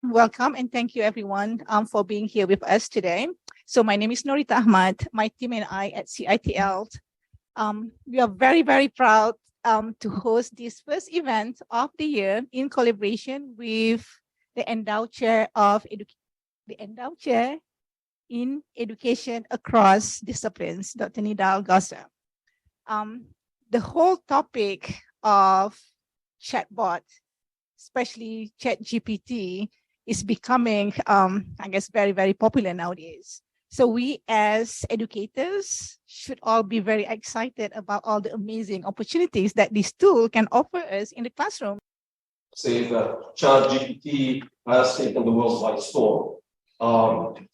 Welcome and thank you everyone for being here with us today. So my name is Norita Ahmad. My team and I at CITL, we are very, very proud to host this first event of the year in collaboration with the Endowed Chair in Education across disciplines, Dr. Nidal Gosser. The whole topic of chatbot, especially ChatGPT, is becoming, I guess, very, very popular nowadays. So we as educators should all be very excited about all the amazing opportunities that this tool can offer us in the classroom. Say that ChatGPT has taken the world by storm.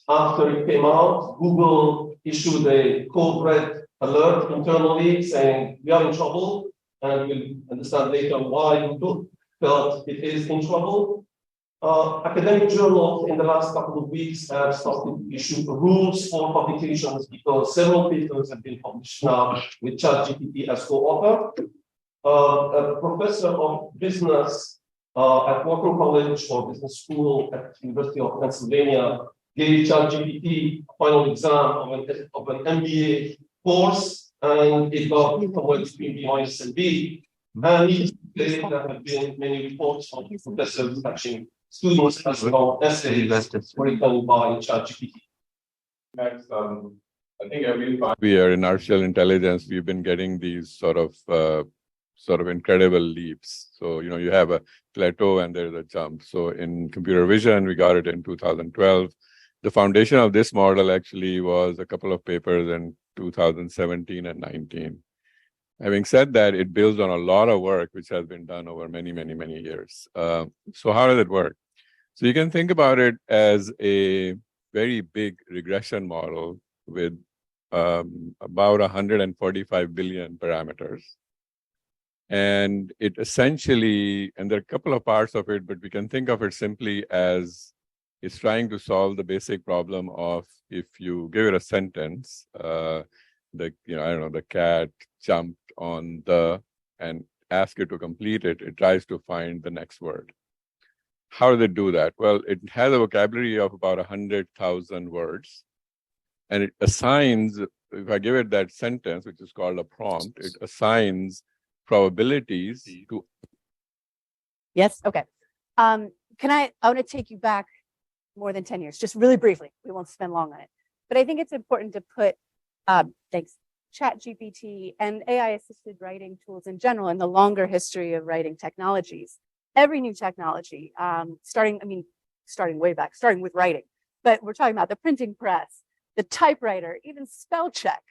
After it came out, Google issued a code red alert internally saying we are in trouble, and we'll understand later why Google felt it is in trouble. Academic journals in the last couple of weeks have started to issue rules for publications because several papers have been published now with ChatGPT as co-author. A professor of business at Wharton College or Business School at the University of Pennsylvania gave ChatGPT a final exam of an MBA course, and it got somewhere between B- and B. And there have been many reports from professors touching students as well essays written by ChatGPT. Next, I think every 5 years in artificial intelligence, we've been getting these sort of incredible leaps. So, you have a plateau and there's a jump. So in computer vision, we got it in 2012. The foundation of this model actually was a couple of papers in 2017 and 19. Having said that, it builds on a lot of work which has been done over many, many, many years. So how does it work? So you can think about it as a very big regression model with about 145 billion parameters. And it essentially, and there are a couple of parts of it, but we can think of it simply as it's trying to solve the basic problem of if you give it a sentence, the cat jumped on and ask it to complete it, it tries to find the next word. How does it do that? Well, it has a vocabulary of about 100,000 words, and it assigns, if I give it that sentence, which is called a prompt, it assigns probabilities to. Yes, okay. I want to take you back more than 10 years, just really briefly. We won't spend long on it. But I think it's important to put, ChatGPT and AI-assisted writing tools in general in the longer history of writing technologies. Every new technology, starting way back, starting with writing, but we're talking about the printing press, the typewriter, even spell check.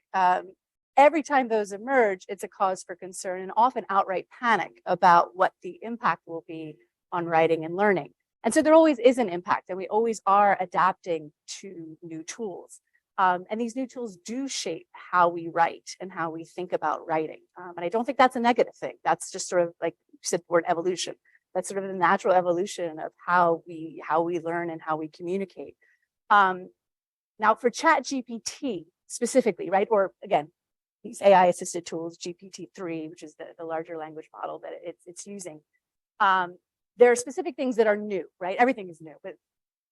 Every time those emerge, it's a cause for concern and often outright panic about what the impact will be on writing and learning. And so there always is an impact, and we always are adapting to new tools. And these new tools do shape how we write and how we think about writing. And I don't think that's a negative thing. That's just sort of like you said, the word evolution. That's sort of the natural evolution of how we learn and how we communicate. Now for ChatGPT specifically, right? Or again, these AI-assisted tools, GPT-3, which is the larger language model that it's using. There are specific things that are new, right? Everything is new, but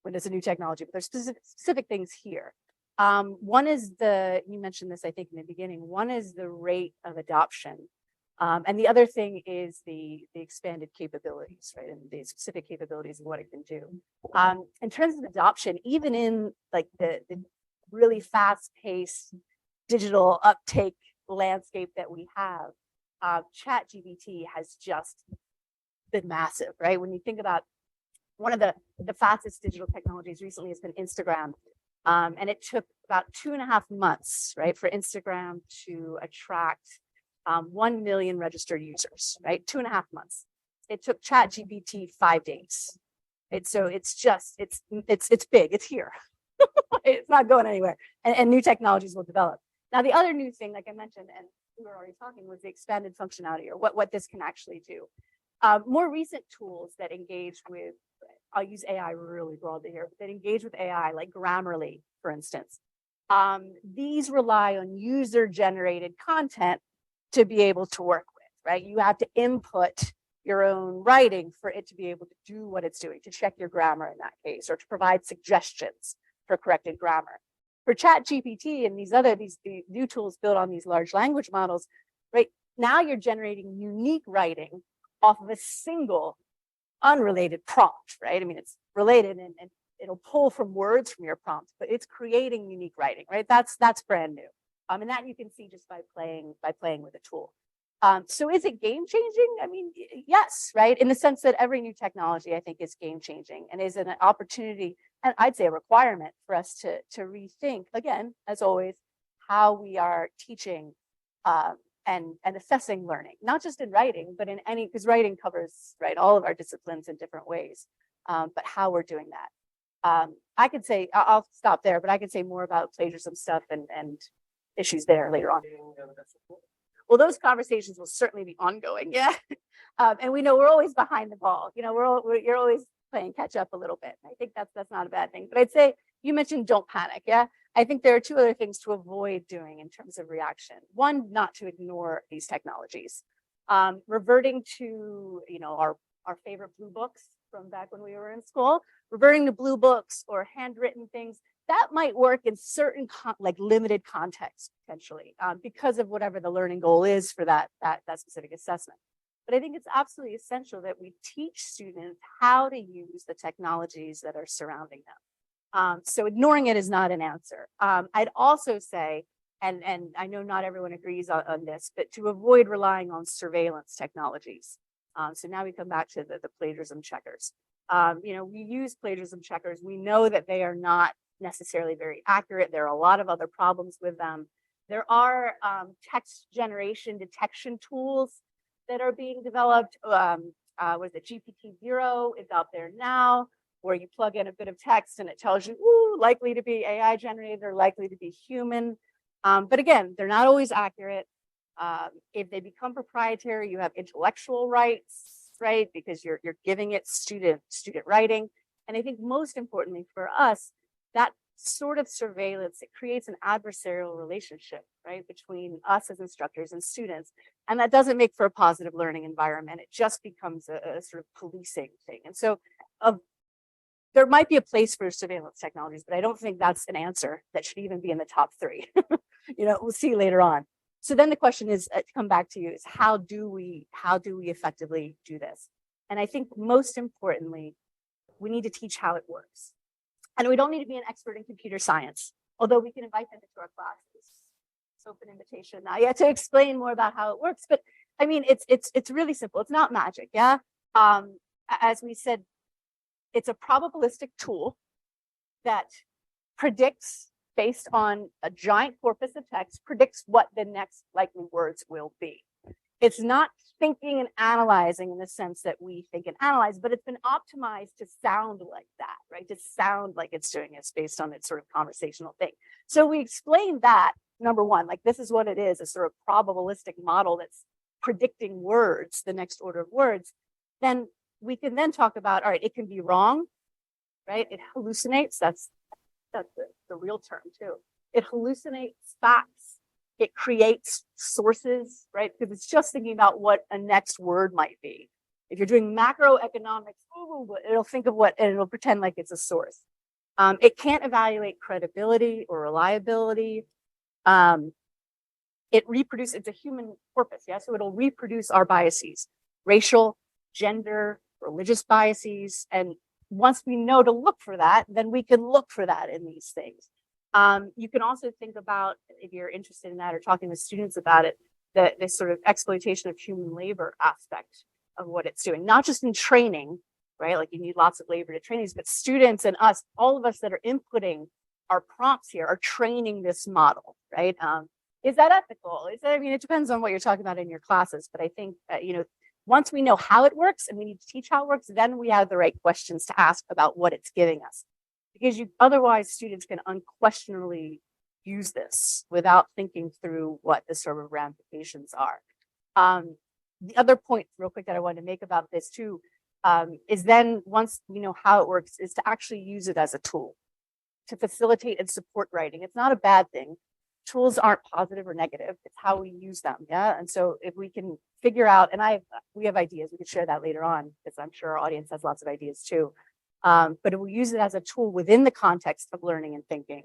when it's a new technology, but there's specific things here. One is you mentioned this, I think, in the beginning. One is the rate of adoption. And the other thing is the expanded capabilities, right? And the specific capabilities of what it can do. In terms of adoption, even in like the really fast-paced digital uptake landscape that we have, ChatGPT has just been massive, right? When you think about one of the fastest digital technologies recently has been Instagram. And it took about 2.5 months, right, for Instagram to attract 1 million registered users, right? 2.5 months. It took ChatGPT 5 days. So it's big, it's here. It's not going anywhere. And new technologies will develop. Now, the other new thing, like I mentioned, and we were already talking, was the expanded functionality, or what this can actually do. More recent tools that engage with, I'll use AI really broadly here, that engage with AI, like Grammarly, for instance. These rely on user-generated content to be able to work with, right? You have to input your own writing for it to be able to do what it's doing, to check your grammar in that case, or to provide suggestions for corrected grammar. For ChatGPT and these new tools built on these large language models, right now you're generating unique writing off of a single unrelated prompt, right? I mean, it's related and it'll pull from words from your prompt, but it's creating unique writing, right? That's brand new. And that you can see just by playing with a tool. So is it game changing? I mean, yes, right? In the sense that every new technology, I think, is game changing and is an opportunity, and I'd say a requirement for us to rethink, again, as always, how we are teaching and assessing learning, not just in writing, but in any, because writing covers, right, all of our disciplines in different ways, but how we're doing that. I could say, I'll stop there, but I could say more about plagiarism stuff and issues there later on. Well, those conversations will certainly be ongoing, yeah. And we know we're always behind the ball. You know, you're always playing catch up a little bit. I think that's not a bad thing. But I'd say you mentioned don't panic, yeah. I think there are two other things to avoid doing in terms of reaction. One, not to ignore these technologies. Reverting to, you know, our favorite blue books from back when we were in school, reverting to blue books or handwritten things, that might work in certain like limited contexts potentially, because of whatever the learning goal is for that specific assessment. But I think it's absolutely essential that we teach students how to use the technologies that are surrounding them. So ignoring it is not an answer. I'd also say, and I know not everyone agrees on this, but to avoid relying on surveillance technologies. So now we come back to the plagiarism checkers. You know, we use plagiarism checkers. We know that they are not necessarily very accurate. There are a lot of other problems with them. There are text generation detection tools that are being developed. What is it? GPT-0 is out there now, where you plug in a bit of text and it tells you, ooh, likely to be AI generated or likely to be human. But again, they're not always accurate. If they become proprietary, you have intellectual rights, right? Because you're giving it student writing. And I think most importantly for us, that sort of surveillance, it creates an adversarial relationship, right, between us as instructors and students. And that doesn't make for a positive learning environment. It just becomes a sort of policing thing. And so there might be a place for surveillance technologies, but I don't think that's an answer that should even be in the top 3. You know, we'll see later on. So then the question is, to come back to you, is how do we effectively do this? And I think most importantly, we need to teach how it works. And we don't need to be an expert in computer science, although we can invite them into our classes. It's open invitation now, yeah, to explain more about how it works. But I mean, it's really simple. It's not magic, yeah. As we said, it's a probabilistic tool that predicts, based on a giant corpus of text, predicts what the next likely words will be. It's not thinking and analyzing in the sense that we think and analyze, but it's been optimized to sound like that, right? To sound like it's doing it based on its sort of conversational thing. So we explain that, number one, like this is what it is, a sort of probabilistic model that's predicting words, the next order of words. Then we can then talk about, all right, it can be wrong, right? It hallucinates, that's the real term too. It hallucinates facts. It creates sources, right? Because it's just thinking about what a next word might be. If you're doing macroeconomics, it'll think of what, and it'll pretend like it's a source. It can't evaluate credibility or reliability. It reproduces, it's a human corpus, yeah? So it'll reproduce our biases, racial, gender, religious biases. And once we know to look for that, then we can look for that in these things. You can also think about, if you're interested in that or talking with students about it, this sort of exploitation of human labor aspect of what it's doing, not just in training, right? Like you need lots of labor to train these, but students and us, all of us that are inputting our prompts here are training this model, right? Is that ethical? I mean, it depends on what you're talking about in your classes, but I think, you know, once we know how it works and we need to teach how it works, then we have the right questions to ask about what it's giving us. Because otherwise students can unquestionably use this without thinking through what the sort of ramifications are. The other point real quick that I wanted to make about this too, is then once we know how it works, is to actually use it as a tool to facilitate and support writing. It's not a bad thing. tools aren't positive or negative. It's how we use them. Yeah. And so if we can figure out, and we have ideas, we could share that later on, because I'm sure our audience has lots of ideas too. But if we use it as a tool within the context of learning and thinking,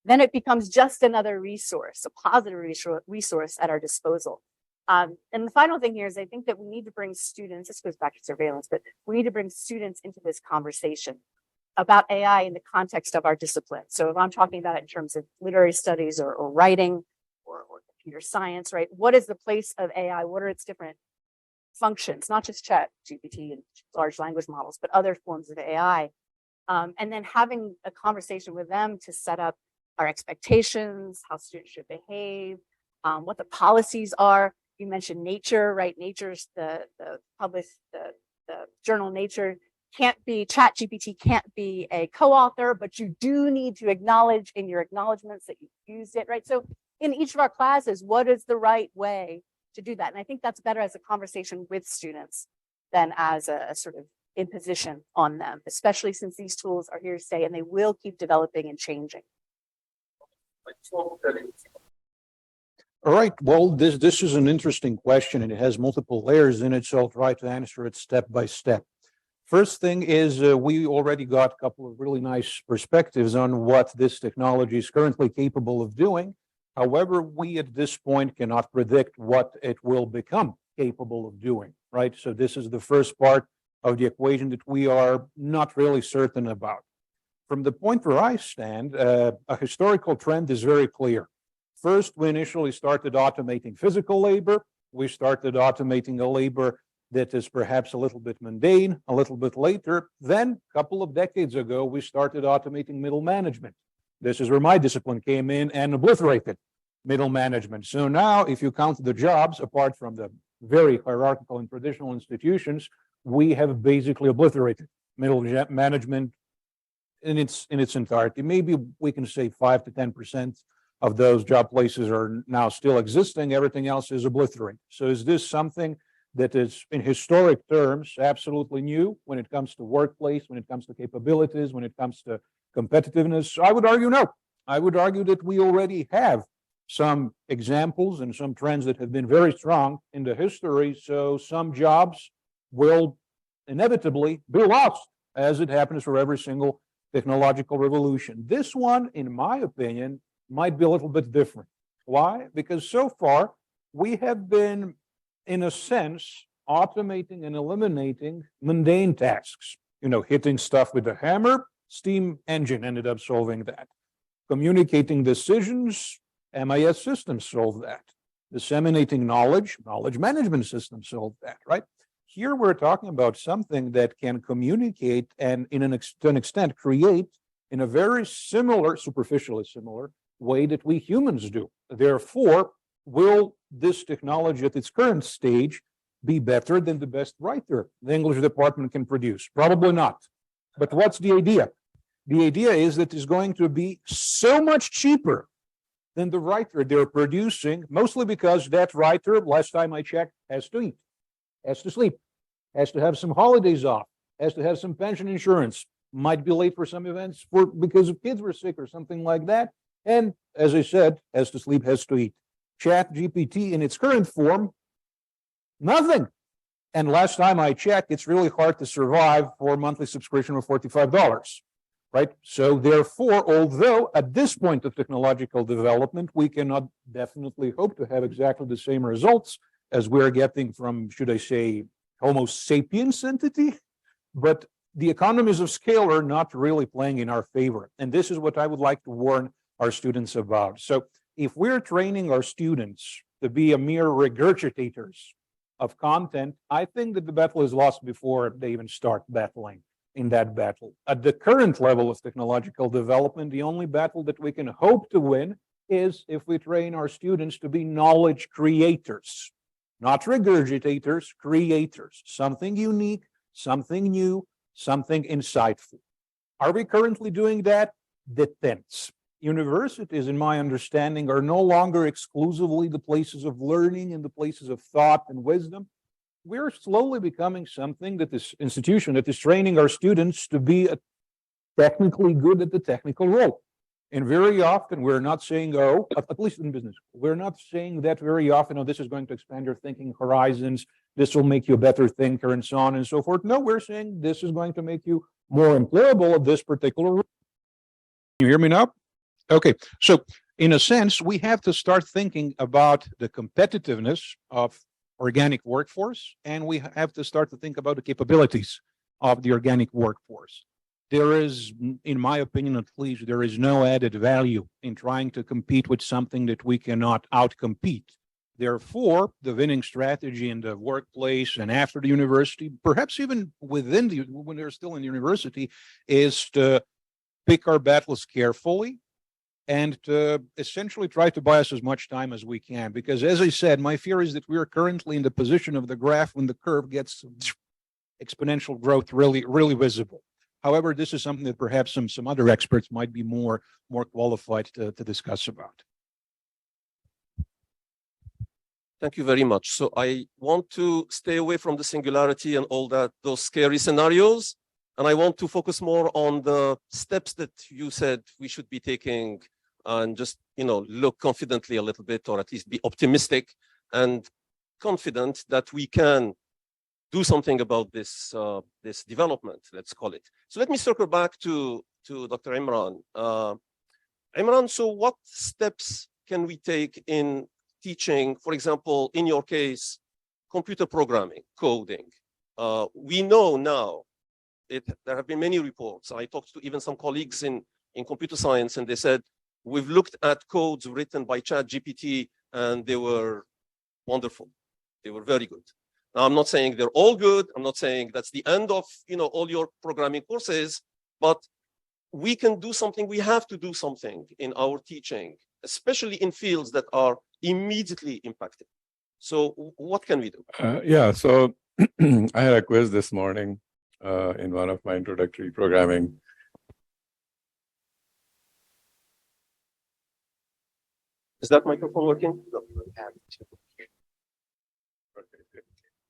then it becomes just another resource, a positive resource at our disposal. And the final thing here is I think that we need to bring students, this goes back to surveillance, but we need to bring students into this conversation about AI in the context of our discipline. So if I'm talking about it in terms of literary studies or writing or computer science, right? What is the place of AI? What are its different functions, not just ChatGPT and large language models, but other forms of AI? And then having a conversation with them to set up our expectations, how students should behave, what the policies are. You mentioned Nature, right? Nature's the journal Nature can't be, ChatGPT can't be a co-author, but you do need to acknowledge in your acknowledgements that you used it, right? So in each of our classes, what is the right way to do that? And I think that's better as a conversation with students than as a sort of imposition on them, especially since these tools are here to stay and they will keep developing and changing. All right. Well, this is an interesting question and it has multiple layers in it, so I'll try to answer it step by step. First thing is we already got a couple of really nice perspectives on what this technology is currently capable of doing. However, we at this point cannot predict what it will become capable of doing, right? So this is the first part of the equation that we are not really certain about. From the point where I stand, a historical trend is very clear. First, we initially started automating physical labor. We started automating a labor that is perhaps a little bit mundane. A little bit later, then a couple of decades ago, we started automating middle management. This is where my discipline came in and obliterated middle management. So now, if you count the jobs, apart from the very hierarchical and traditional institutions, we have basically obliterated middle management in its entirety. Maybe we can say 5 to 10% of those job places are now still existing. Everything else is obliterated. So is this something that is, in historic terms, absolutely new when it comes to workplace, when it comes to capabilities, when it comes to competitiveness? I would argue no. I would argue that we already have some examples and some trends that have been very strong in the history. So some jobs will inevitably be lost, as it happens for every single technological revolution. This one, in my opinion, might be a little bit different. Why? Because so far we have been, in a sense, automating and eliminating mundane tasks. Hitting stuff with a hammer, steam engine ended up solving that. Communicating decisions, MIS systems solved that. Disseminating knowledge management systems solved that, right? Here we're talking about something that can communicate and to an extent create in a very similar, superficially similar way that we humans do. Therefore, will this technology at its current stage be better than the best writer the English department can produce? Probably not. But what's the idea? The idea is that it's going to be so much cheaper than the writer they're producing, mostly because that writer, last time I checked, has to eat, has to sleep, has to have some holidays off, has to have some pension insurance, might be late for some events because of kids were sick or something like that. And as I said, has to sleep, has to eat. ChatGPT in its current form, nothing. And last time I checked, it's really hard to survive for a monthly subscription of $45, right? So therefore, although at this point of technological development, we cannot definitely hope to have exactly the same results as we're getting from, should I say, Homo sapiens entity, but the economies of scale are not really playing in our favor. And this is what I would like to warn our students about. So if we're training our students to be a mere regurgitators of content, I think that the battle is lost before they even start battling in that battle. At the current level of technological development, the only battle that we can hope to win is if we train our students to be knowledge creators, not regurgitators, creators, something unique, something new, something insightful. Are we currently doing that? Depends. Universities, in my understanding, are no longer exclusively the places of learning and the places of thought and wisdom. We're slowly becoming something that this institution that is training our students to be technically good at the technical role. And very often we're not saying, oh, at least in business, we're not saying that very often, oh, this is going to expand your thinking horizons. This will make you a better thinker and so on and so forth. No, we're saying this is going to make you more employable at this particular role. You hear me now? Okay. So in a sense, we have to start thinking about the competitiveness of organic workforce, and we have to start to think about the capabilities of the organic workforce. There is, in my opinion at least, there is no added value in trying to compete with something that we cannot outcompete. Therefore, the winning strategy in the workplace and after the university, perhaps even within the, when they're still in the university, is to pick our battles carefully and to essentially try to buy us as much time as we can. Because as I said, my fear is that we are currently in the position of the graph when the curve gets exponential growth really visible. However, this is something that perhaps some other experts might be more qualified to discuss about. Thank you very much. So I want to stay away from the singularity and all that, those scary scenarios. And I want to focus more on the steps that you said we should be taking and just, look confidently a little bit, or at least be optimistic and confident that we can do something about this development, let's call it. So let me circle back to Dr. Imran. Imran, so what steps can we take in teaching, for example, in your case, computer programming, coding? We know now, there have been many reports. I talked to even some colleagues in computer science, and they said, we've looked at codes written by ChatGPT, and they were wonderful. They were very good. Now, I'm not saying they're all good. I'm not saying that's the end of all your programming courses, but we can do something. We have to do something in our teaching, especially in fields that are immediately impacted. So what can we do? Yeah, so I had a quiz this morning in one of my introductory programming. Is that microphone working? No.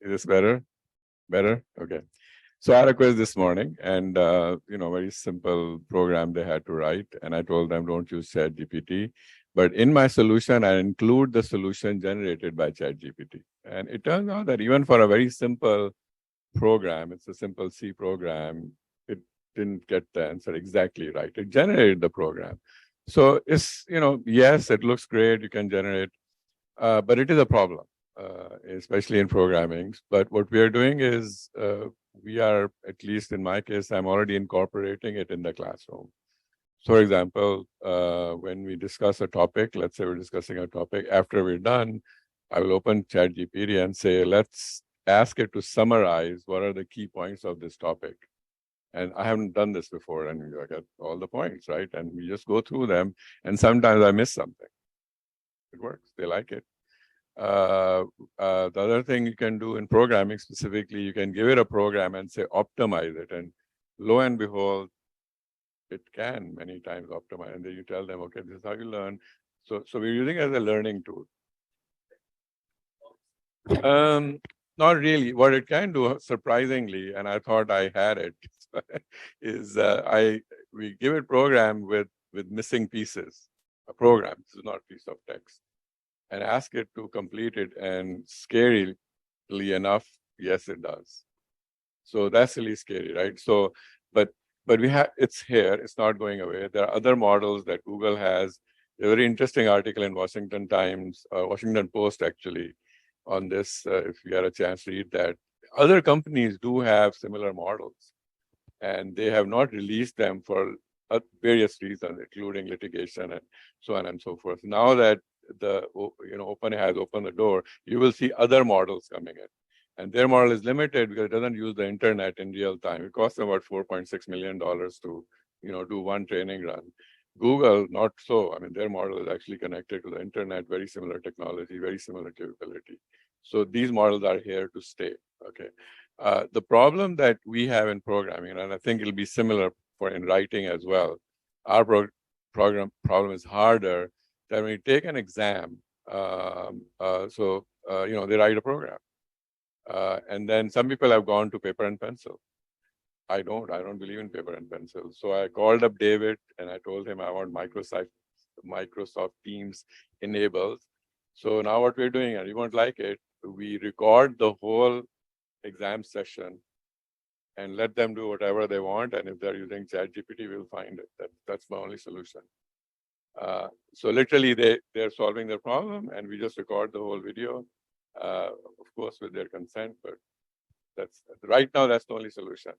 Is this better? Better? Okay. So I had a quiz this morning, and very simple program they had to write. And I told them, don't use ChatGPT. But in my solution, I include the solution generated by ChatGPT. And it turns out that even for a very simple program, it's a simple C program, it didn't get the answer exactly right. It generated the program. So it's, yes, it looks great, you can generate, but it is a problem, especially in programming. But what we are doing is, we are, at least in my case, I'm already incorporating it in the classroom. So, for example, when we discuss a topic, let's say we're discussing a topic, after we're done, I will open ChatGPT and say, let's ask it to summarize what are the key points of this topic. And I haven't done this before, and I get all the points, right? And we just go through them, and sometimes I miss something. It works. They like it. The other thing you can do in programming specifically, you can give it a program and say, optimize it. And lo and behold, it can many times optimize. And then you tell them, okay, this is how you learn. So we're using it as a learning tool. Not really. What it can do, surprisingly, and I thought I had it, is we give it program with missing pieces, a program. This is not a piece of text, and ask it to complete it. And scarily enough, yes, it does. So that's really scary, right? So, but we have, it's here. It's not going away. There are other models that Google has. A very interesting article in Washington Post, actually, on this, if you get a chance to read that. Other companies do have similar models, and they have not released them for various reasons, including litigation and so on and so forth. Now that the OpenAI has opened the door, you will see other models coming in. And their model is limited because it doesn't use the internet in real time. It costs them about $4.6 million to do one training run. Google, not so. I mean, their model is actually connected to the internet, very similar technology, very similar capability. So these models are here to stay, okay? The problem that we have in programming, and I think it'll be similar in writing as well, our program problem is harder than when you take an exam. They write a program. And then some people have gone to paper and pencil. I don't believe in paper and pencil. So I called up David and I told him I want Microsoft Teams enabled. So now what we're doing, and you won't like it, we record the whole exam session and let them do whatever they want. And if they're using ChatGPT, we'll find it. That's my only solution. So literally they're solving their problem and we just record the whole video, of course, with their consent, but that's right now, that's the only solution.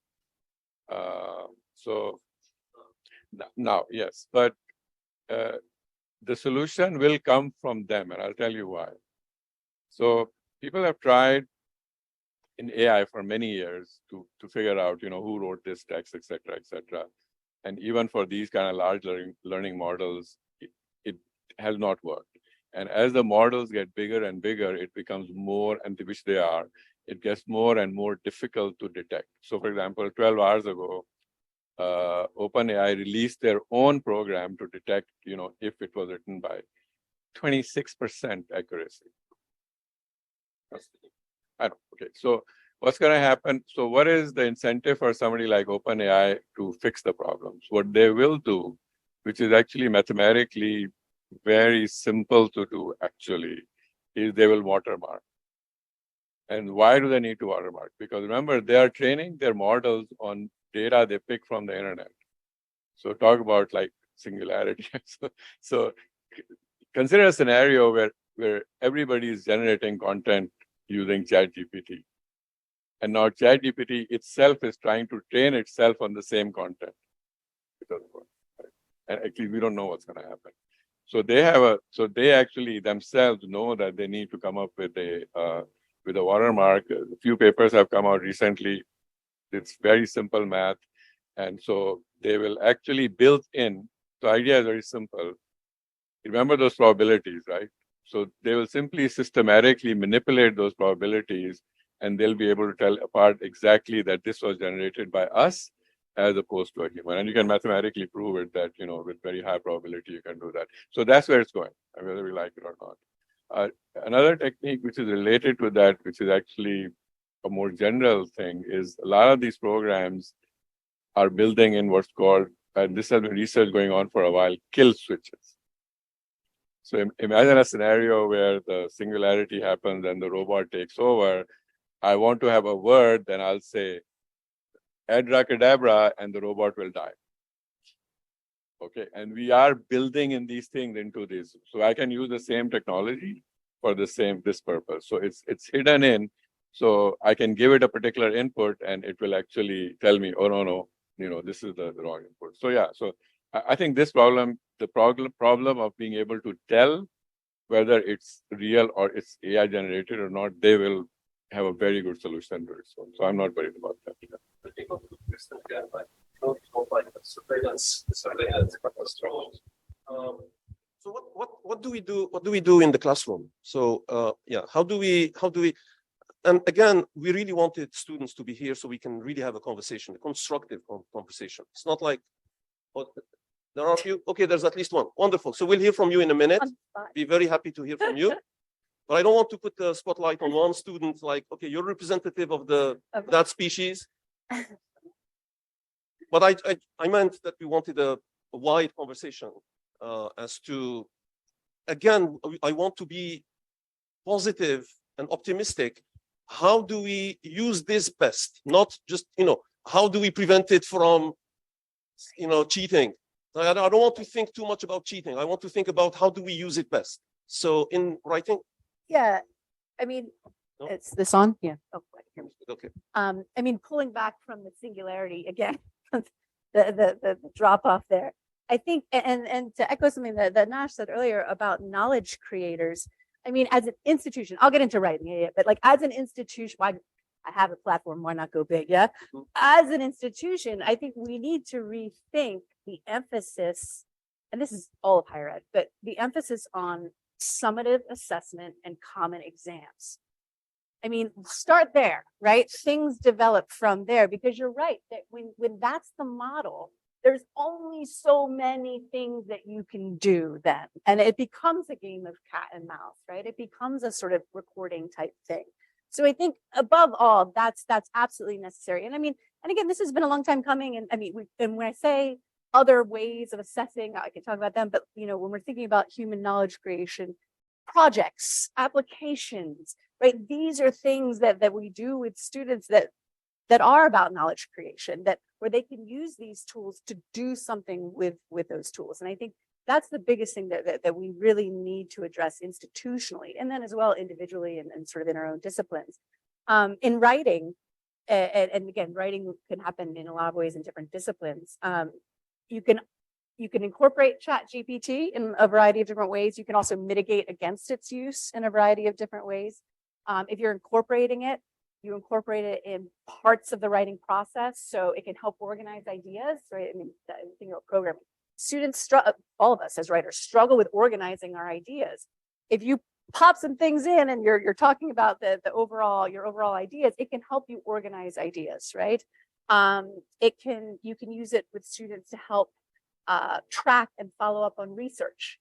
So now, yes, but the solution will come from them, and I'll tell you why. So people have tried in AI for many years to figure out, who wrote this text, et cetera, and even for these kind of large learning models, it has not worked. And as the models get bigger and bigger, it becomes more, and which they are, it gets more and more difficult to detect. So, for example, 12 hours ago, OpenAI released their own program to detect, if it was written by 26% accuracy. Okay, so what's going to happen? So what is the incentive for somebody like OpenAI to fix the problems? What they will do, which is actually mathematically very simple to do, actually, is they will watermark. And why do they need to watermark? Because remember, they are training their models on data they pick from the internet. So talk about like singularity. so consider a scenario where everybody is generating content using ChatGPT. And now ChatGPT itself is trying to train itself on the same content. And actually, we don't know what's going to happen. So they actually themselves know that they need to come up with a watermark. A few papers have come out recently. It's very simple math. And so they will actually build in. The idea is very simple. Remember those probabilities, right? So they will simply systematically manipulate those probabilities and they'll be able to tell apart exactly that this was generated by us as opposed to a human. And you can mathematically prove it that, with very high probability, you can do that. So that's where it's going, whether we like it or not. Another technique which is related to that, which is actually a more general thing, is a lot of these programs are building in what's called, and this has been research going on for a while, kill switches. So imagine a scenario where the singularity happens and the robot takes over. I want to have a word, then I'll say, abracadabra, and the robot will die. Okay, and we are building in these things into this. So I can use the same technology for this purpose. So it's hidden in, so I can give it a particular input and it will actually tell me, oh, no, this is the wrong input. So yeah, so I think this problem, the problem of being able to tell whether it's real or it's AI generated or not, they will have a very good solution to it. So I'm not worried about that. Surveillance strong. So what do we do? What do we do in the classroom? So how do we? And again, we really wanted students to be here so we can really have a conversation, a constructive conversation. It's not like, there are a few. Okay, there's at least one. Wonderful. So we'll hear from you in a minute. Be very happy to hear from you. But I don't want to put the spotlight on one student like, okay, you're representative of that species. But I meant that we wanted a wide conversation as to, again, I want to be positive and optimistic. How do we use this best? Not just, how do we prevent it from, cheating? I don't want to think too much about cheating. I want to think about how do we use it best. So in writing. Yeah, I mean, no? It's this on? Yeah. Oh, right. Okay. I mean, pulling back from the singularity again, the drop off there. I think, and to echo something that Nash said earlier about knowledge creators. I mean, as an institution, I'll get into writing, but like as an institution, why I have a platform, why not go big? Yeah. Mm-hmm. As an institution, I think we need to rethink the emphasis, and this is all of higher ed, but the emphasis on summative assessment and common exams. I mean, start there, right? Things develop from there, because you're right that when that's the model, there's only so many things that you can do then. And it becomes a game of cat and mouse, right? It becomes a sort of recording type thing. So I think above all, that's absolutely necessary. And I mean, and again, this has been a long time coming. And I mean, and when I say other ways of assessing, I can talk about them, but you know, when we're thinking about human knowledge creation, projects, applications, right? These are things that we do with students that are about knowledge creation, that where they can use these tools to do something with those tools. And I think that's the biggest thing that we really need to address institutionally, and then as well individually and sort of in our own disciplines. In writing, and again, writing can happen in a lot of ways in different disciplines. You can incorporate ChatGPT in a variety of different ways. You can also mitigate against its use in a variety of different ways. If you're incorporating it, you incorporate it in parts of the writing process, so it can help organize ideas, right? I mean, thinking about programming. Students, all of us as writers, struggle with organizing our ideas. If you pop some things in and you're talking about your overall ideas, it can help you organize ideas, right? You can use it with students to help track and follow up on research.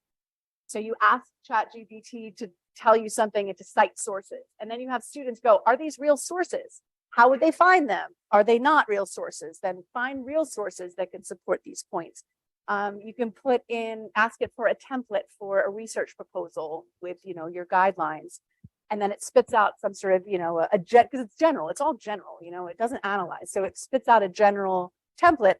So you ask ChatGPT to tell you something and to cite sources, and then you have students go, are these real sources? How would they find them? Are they not real sources? Then find real sources that can support these points. You can ask it for a template for a research proposal with, your guidelines. And then it spits out some sort of, because it's general, it's all general, it doesn't analyze. So it spits out a general template,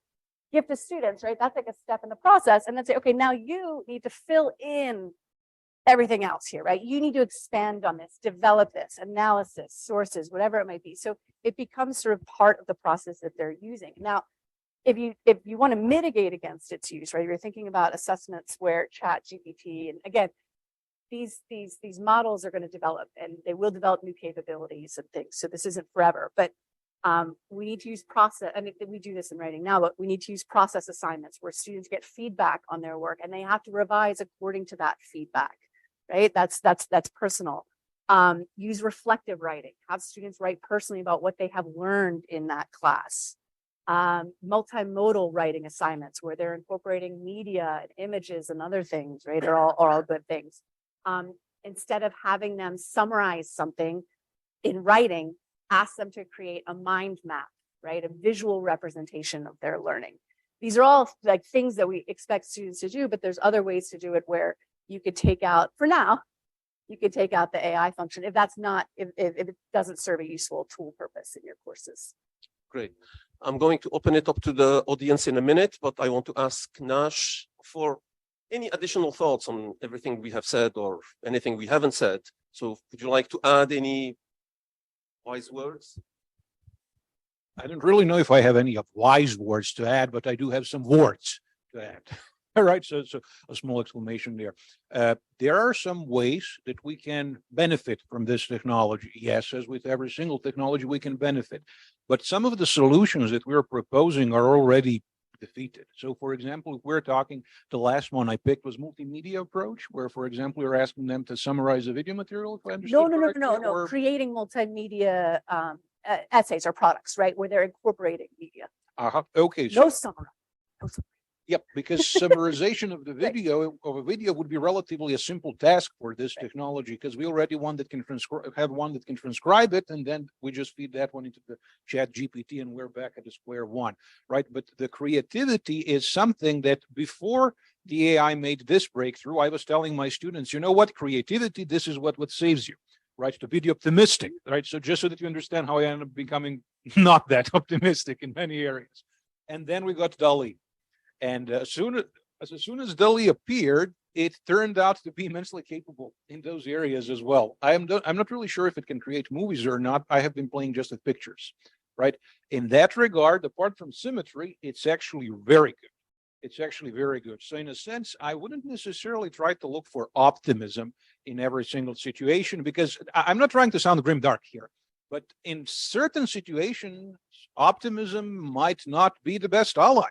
give to students, right? That's like a step in the process. And then say, okay, now you need to fill in everything else here, right? You need to expand on this, develop this, analysis, sources, whatever it might be. So it becomes sort of part of the process that they're using. Now, if you want to mitigate against its use, right? You're thinking about assessments where ChatGPT, and again, these models are going to develop, and they will develop new capabilities and things. So this isn't forever, but we need to use process. I mean, we do this in writing now, but we need to use process assignments where students get feedback on their work, and they have to revise according to that feedback, right? That's personal. Use reflective writing. Have students write personally about what they have learned in that class. Multimodal writing assignments where they're incorporating media and images and other things, right? Are all good things. Instead of having them summarize something in writing, ask them to create a mind map, right? A visual representation of their learning. These are all like things that we expect students to do, but there's other ways to do it where you could take out, for now, you could take out the AI function if it doesn't serve a useful tool purpose in your courses. Great. I'm going to open it up to the audience in a minute, but I want to ask Nash for any additional thoughts on everything we have said or anything we haven't said. So would you like to add any wise words? I don't really know if I have any wise words to add, but I do have some words to add. All right, so a small exclamation there. There are some ways that we can benefit from this technology. Yes, as with every single technology, we can benefit. But some of the solutions that we're proposing are already defeated. So, for example, if we're talking, the last one I picked was multimedia approach, where, for example, you're asking them to summarize the video material, if I understand No. or... Creating multimedia essays or products, right, where they're incorporating media. Okay. So... No summary. Yep, because summarization of the video would be relatively a simple task for this technology, because we already have one that can transcribe it, and then we just feed that one into the ChatGPT, and we're back at the square one, right? But the creativity is something that before the AI made this breakthrough, I was telling my students, you know what, creativity, this is what saves you, right? To be optimistic, right? So just so that you understand how I ended up becoming not that optimistic in many areas. And then we got DALL-E. And as soon as DALL-E appeared, it turned out to be immensely capable in those areas as well. I'm not really sure if it can create movies or not. I have been playing just with pictures, right? In that regard, apart from symmetry, it's actually very good. It's actually very good. So in a sense, I wouldn't necessarily try to look for optimism in every single situation, because I'm not trying to sound grimdark here, but in certain situations, optimism might not be the best ally.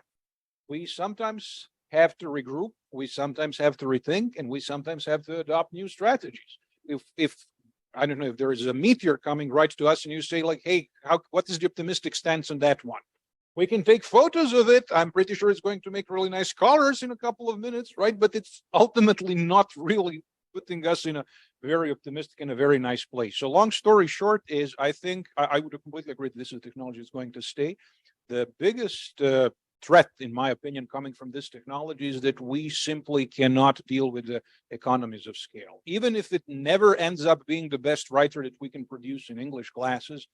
We sometimes have to regroup, we sometimes have to rethink, and we sometimes have to adopt new strategies. If I don't know, if there is a meteor coming right to us and you say like, hey, what is the optimistic stance on that one? We can take photos of it. I'm pretty sure it's going to make really nice colors in a couple of minutes, right? But it's ultimately not really putting us in a very optimistic and a very nice place. So long story short is, I think I would completely agree that this is a technology is going to stay. The biggest threat, in my opinion, coming from this technology is that we simply cannot deal with the economies of scale. Even if it never ends up being the best writer that we can produce in English classes,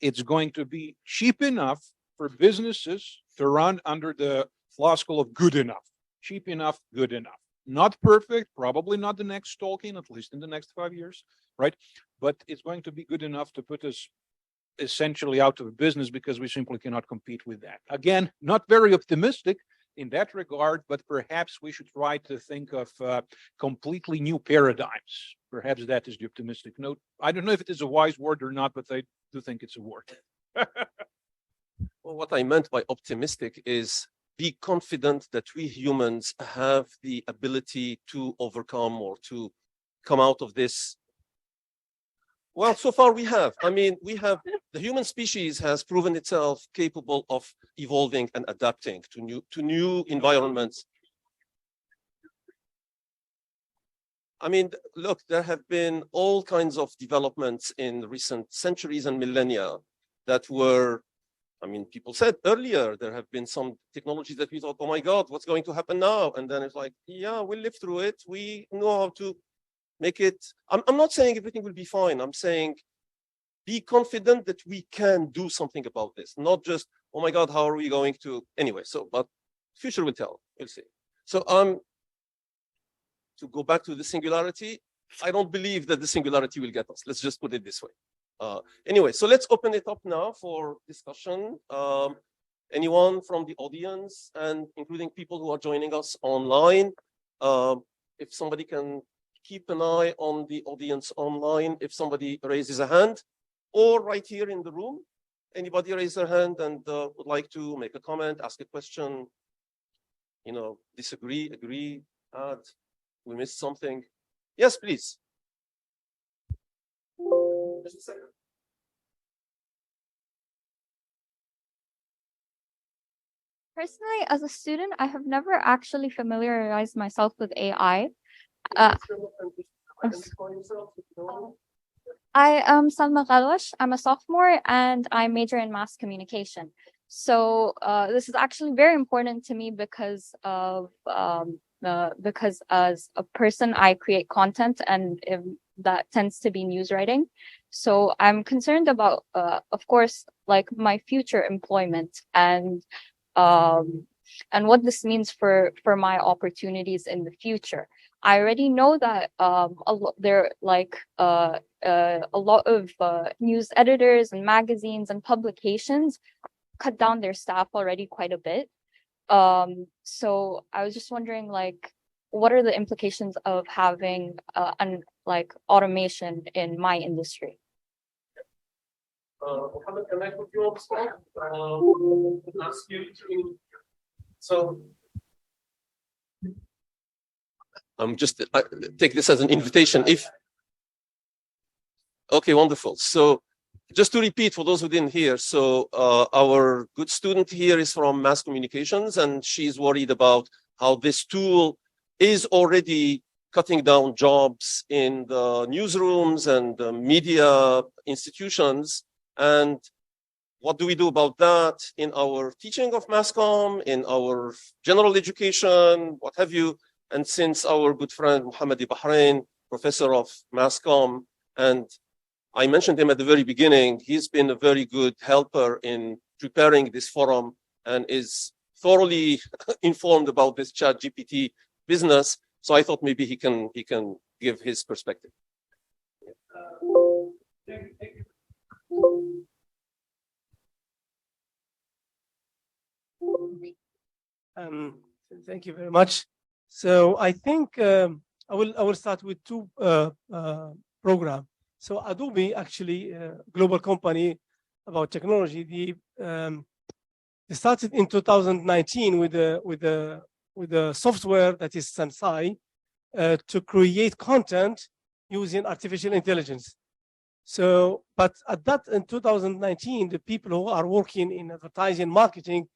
it's going to be cheap enough for businesses to run under the floskel of good enough. Cheap enough, good enough. Not perfect, probably not the next Tolkien, at least in the next 5 years, right? But it's going to be good enough to put us essentially out of business because we simply cannot compete with that. Again, not very optimistic in that regard, but perhaps we should try to think of completely new paradigms. Perhaps that is the optimistic note. I don't know if it is a wise word or not, but I do think it's a word. Well, what I meant by optimistic is be confident that we humans have the ability to overcome or to come out of this. Well, so far we have. I mean, the human species has proven itself capable of evolving and adapting to new environments. I mean, look, there have been all kinds of developments in recent centuries and millennia that were, I mean, people said earlier, there have been some technologies that we thought, oh my God, what's going to happen now? And then it's like, yeah, we'll live through it. We know how to make it. I'm not saying everything will be fine. I'm saying be confident that we can do something about this, not just, oh my God, how are we going to? Anyway, so, but future will tell, we'll see. So to go back to the singularity, I don't believe that the singularity will get us. Let's just put it this way. Anyway, so let's open it up now for discussion. Anyone from the audience, and including people who are joining us online, if somebody can keep an eye on the audience online, if somebody raises a hand, or right here in the room, anybody raise their hand and would like to make a comment, ask a question, you know, disagree, agree, add, we missed something. Yes, please. Just a second. Personally, as a student, I have never actually familiarized myself with AI. I am Salma Galwash. I'm a sophomore and I major in mass communication. So this is actually very important to me because of because as a person I create content and that tends to be news writing. So I'm concerned about, of course, like my future employment and what this means for my opportunities in the future. I already know that there like a lot of news editors and magazines and publications cut down their staff already quite a bit. So I was just wondering, like, what are the implications of having like automation in my industry? Mohammed, can I put you on the spot? Ask you to. So just take this as an invitation. Okay, wonderful. So just to repeat for those who didn't hear, so our good student here is from mass communications, and she's worried about how this tool is already cutting down jobs in the newsrooms and the media institutions. And what do we do about that in our teaching of mass comm, in our general education, what have you? And since our good friend Mohammed Bahrain, professor of mass comm, and I mentioned him at the very beginning, he's been a very good helper in preparing this forum and is thoroughly informed about this ChatGPT business. So I thought maybe he can give his perspective. Thank you. Thank you very much. So I think I will start with two programs. So Adobe, actually, a global company about technology, they started in 2019 with the software that is Sensei to create content using artificial intelligence. So, but at that in 2019, the people who are working in advertising marketing,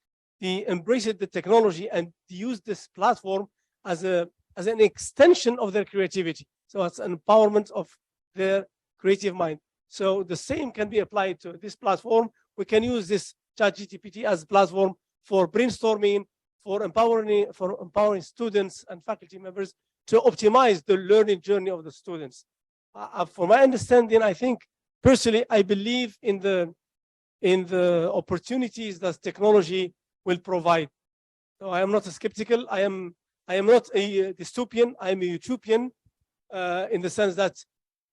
they embraced the technology and used this platform as an extension of their creativity. So it's an empowerment of their creative mind. So the same can be applied to this platform. We can use this ChatGPT as a platform for brainstorming, for empowering students and faculty members to optimize the learning journey of the students. From my understanding, I think personally, I believe in the opportunities that technology will provide. So I am not a skeptical. I am not a dystopian. I am a utopian in the sense that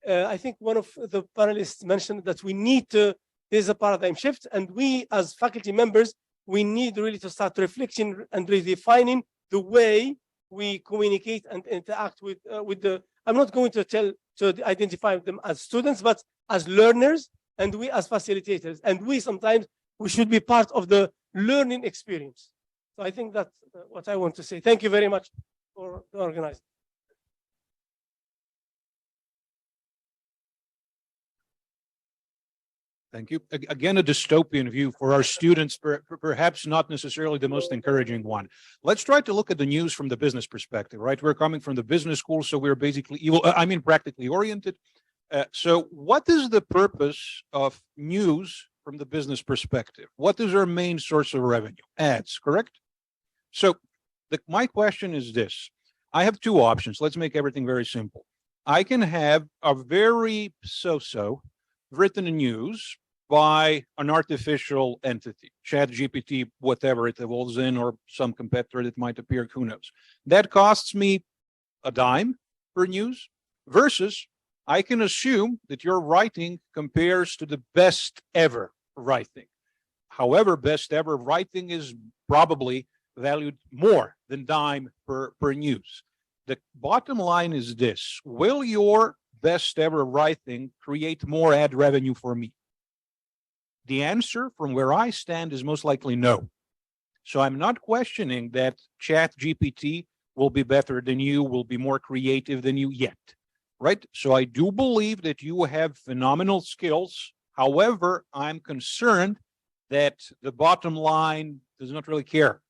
I think one of the panelists mentioned that we need to, there's a paradigm shift, and we as faculty members, we need really to start reflecting and redefining the way we communicate and interact with the, I'm not going to identify them as students, but as learners, and we as facilitators. And we sometimes, we should be part of the learning experience. So I think that's what I want to say. Thank you very much for the organizing. Thank you. Again, a dystopian view for our students, perhaps not necessarily the most encouraging one. Let's try to look at the news from the business perspective, right? We're coming from the business school, so we're basically, practically oriented. So what is the purpose of news from the business perspective? What is our main source of revenue? Ads, correct? So my question is this. I have two options. Let's make everything very simple. I can have a very so-so written news by an artificial entity, ChatGPT, whatever it evolves in, or some competitor that might appear, who knows. That costs me a dime per news, versus I can assume that your writing compares to the best ever writing. However, best ever writing is probably valued more than dime per news. The bottom line is this: will your best ever writing create more ad revenue for me? The answer from where I stand is most likely no. So I'm not questioning that ChatGPT will be better than you, will be more creative than you yet, right? So I do believe that you have phenomenal skills. However, I'm concerned that the bottom line does not really care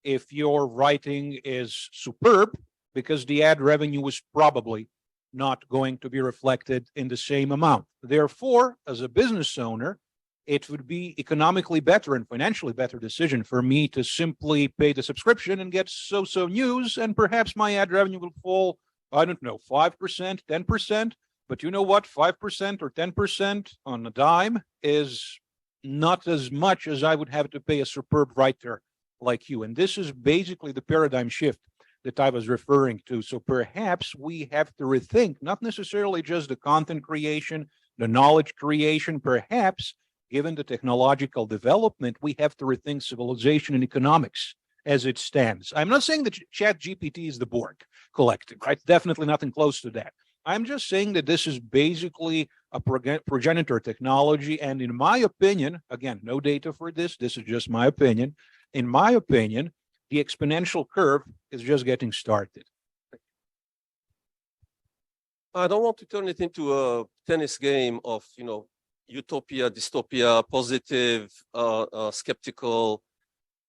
if your writing is superb, because the ad revenue is probably not going to be reflected in the same amount. Therefore, as a business owner, it would be economically better and financially better decision for me to simply pay the subscription and get so-so news, and perhaps my ad revenue will fall, I don't know, 5%, 10%. But you know what? 5% or 10% on a dime is not as much as I would have to pay a superb writer like you. And this is basically the paradigm shift that I was referring to. So perhaps we have to rethink not necessarily just the content creation, the knowledge creation. Perhaps, given the technological development, we have to rethink civilization and economics as it stands. I'm not saying that ChatGPT is the Borg collective, right? Definitely nothing close to that. I'm just saying that this is basically a progenitor technology. And in my opinion, again, no data for this, this is just my opinion. In my opinion, the exponential curve is just getting started. I don't want to turn it into a tennis game of, utopia, dystopia, positive, skeptical.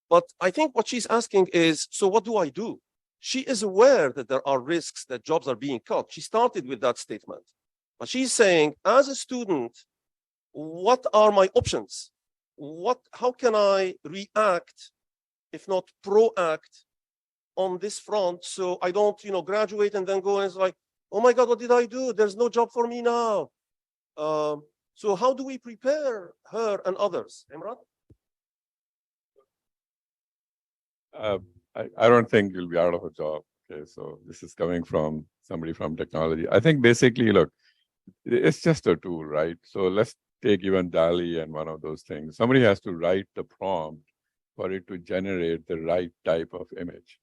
But I think what she's asking is, so what do I do? She is aware that there are risks, that jobs are being cut. She started with that statement. But she's saying, as a student, what are my options? How can I react, if not proact, on this front, so I don't, graduate and then go and it's like, oh my God, what did I do? There's no job for me now. So how do we prepare her and others? Imran? I don't think you'll be out of a job. Okay, so this is coming from somebody from technology. I think basically, look, it's just a tool, right? So let's take even DALL-E and one of those things. Somebody has to write the prompt for it to generate the right type of image.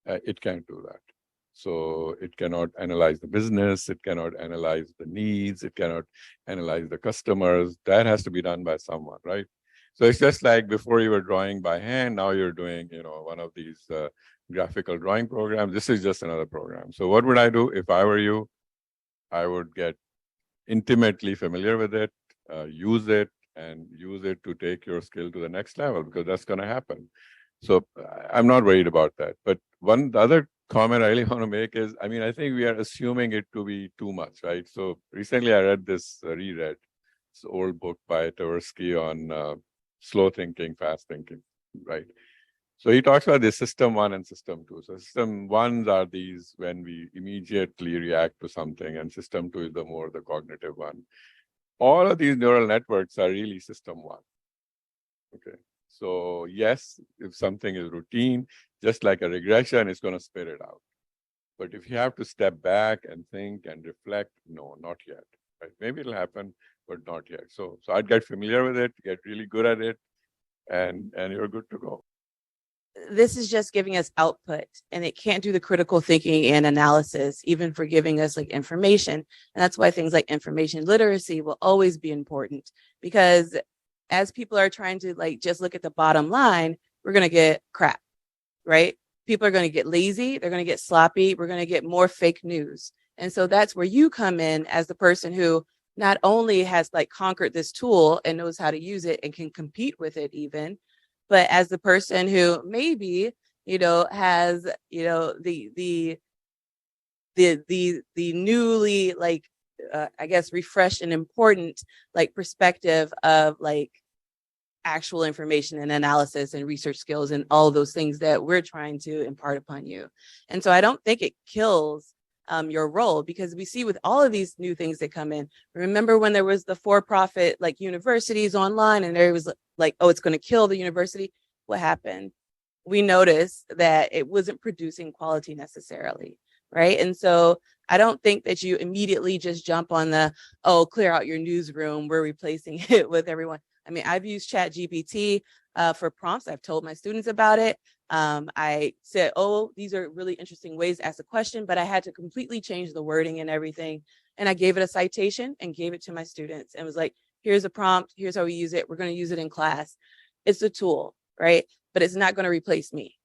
It can't do that. So it cannot analyze the business, it cannot analyze the needs, it cannot analyze the customers. That has to be done by someone, right? So it's just like before you were drawing by hand, now you're doing, one of these graphical drawing programs. This is just another program. So what would I do if I were you? I would get intimately familiar with it, use it, and use it to take your skill to the next level, because that's going to happen. So I'm not worried about that. But the other comment I really want to make is, I mean, I think we are assuming it to be too much, right? So recently I read this, reread this old book by Tversky on slow thinking, fast thinking, right? So he talks about the system one and system two. So system ones are these when we immediately react to something, and system two is the cognitive one. All of these neural networks are really system one. Okay. So yes, if something is routine, just like a regression, it's going to spit it out. But if you have to step back and think and reflect, no, not yet. Right? Maybe it'll happen, but not yet. So I'd get familiar with it, get really good at it, and you're good to go. This is just giving us output, and it can't do the critical thinking and analysis, even for giving us like information. And that's why things like information literacy will always be important, because as people are trying to like just look at the bottom line, we're going to get crap, right? People are going to get lazy. They're going to get sloppy. We're going to get more fake news. And so that's where you come in as the person who not only has like conquered this tool and knows how to use it and can compete with it even, but as the person who maybe, has, the newly like, I guess, refreshed and important like perspective of like actual information and analysis and research skills and all those things that we're trying to impart upon you. And so I don't think it kills your role, because we see with all of these new things that come in. Remember when there was the for-profit like universities online, and there was like, oh, it's going to kill the university. What happened? We noticed that it wasn't producing quality necessarily, right? And so I don't think that you immediately just jump on the, oh, clear out your newsroom, we're replacing it with everyone. I mean, I've used ChatGPT for prompts. I've told my students about it. I said, oh, these are really interesting ways to ask a question, but I had to completely change the wording and everything. And I gave it a citation and gave it to my students and was like, here's a prompt. Here's how we use it. We're going to use it in class. It's a tool, right? But it's not going to replace me,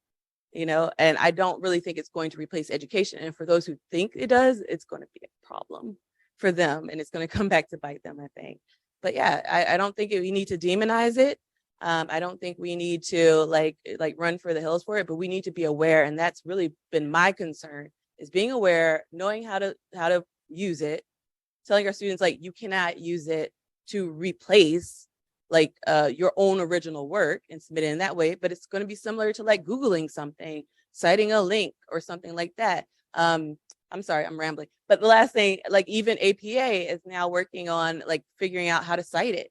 and I don't really think it's going to replace education. And for those who think it does, it's going to be a problem for them. And it's going to come back to bite them, I think. But yeah, I don't think we need to demonize it. I don't think we need to like run for the hills for it, but we need to be aware. And that's really been my concern, is being aware, knowing how to use it, telling our students like you cannot use it to replace like your own original work and submit it in that way, but it's going to be similar to like Googling something, citing a link or something like that. I'm sorry, I'm rambling. But the last thing, like even APA is now working on like figuring out how to cite it.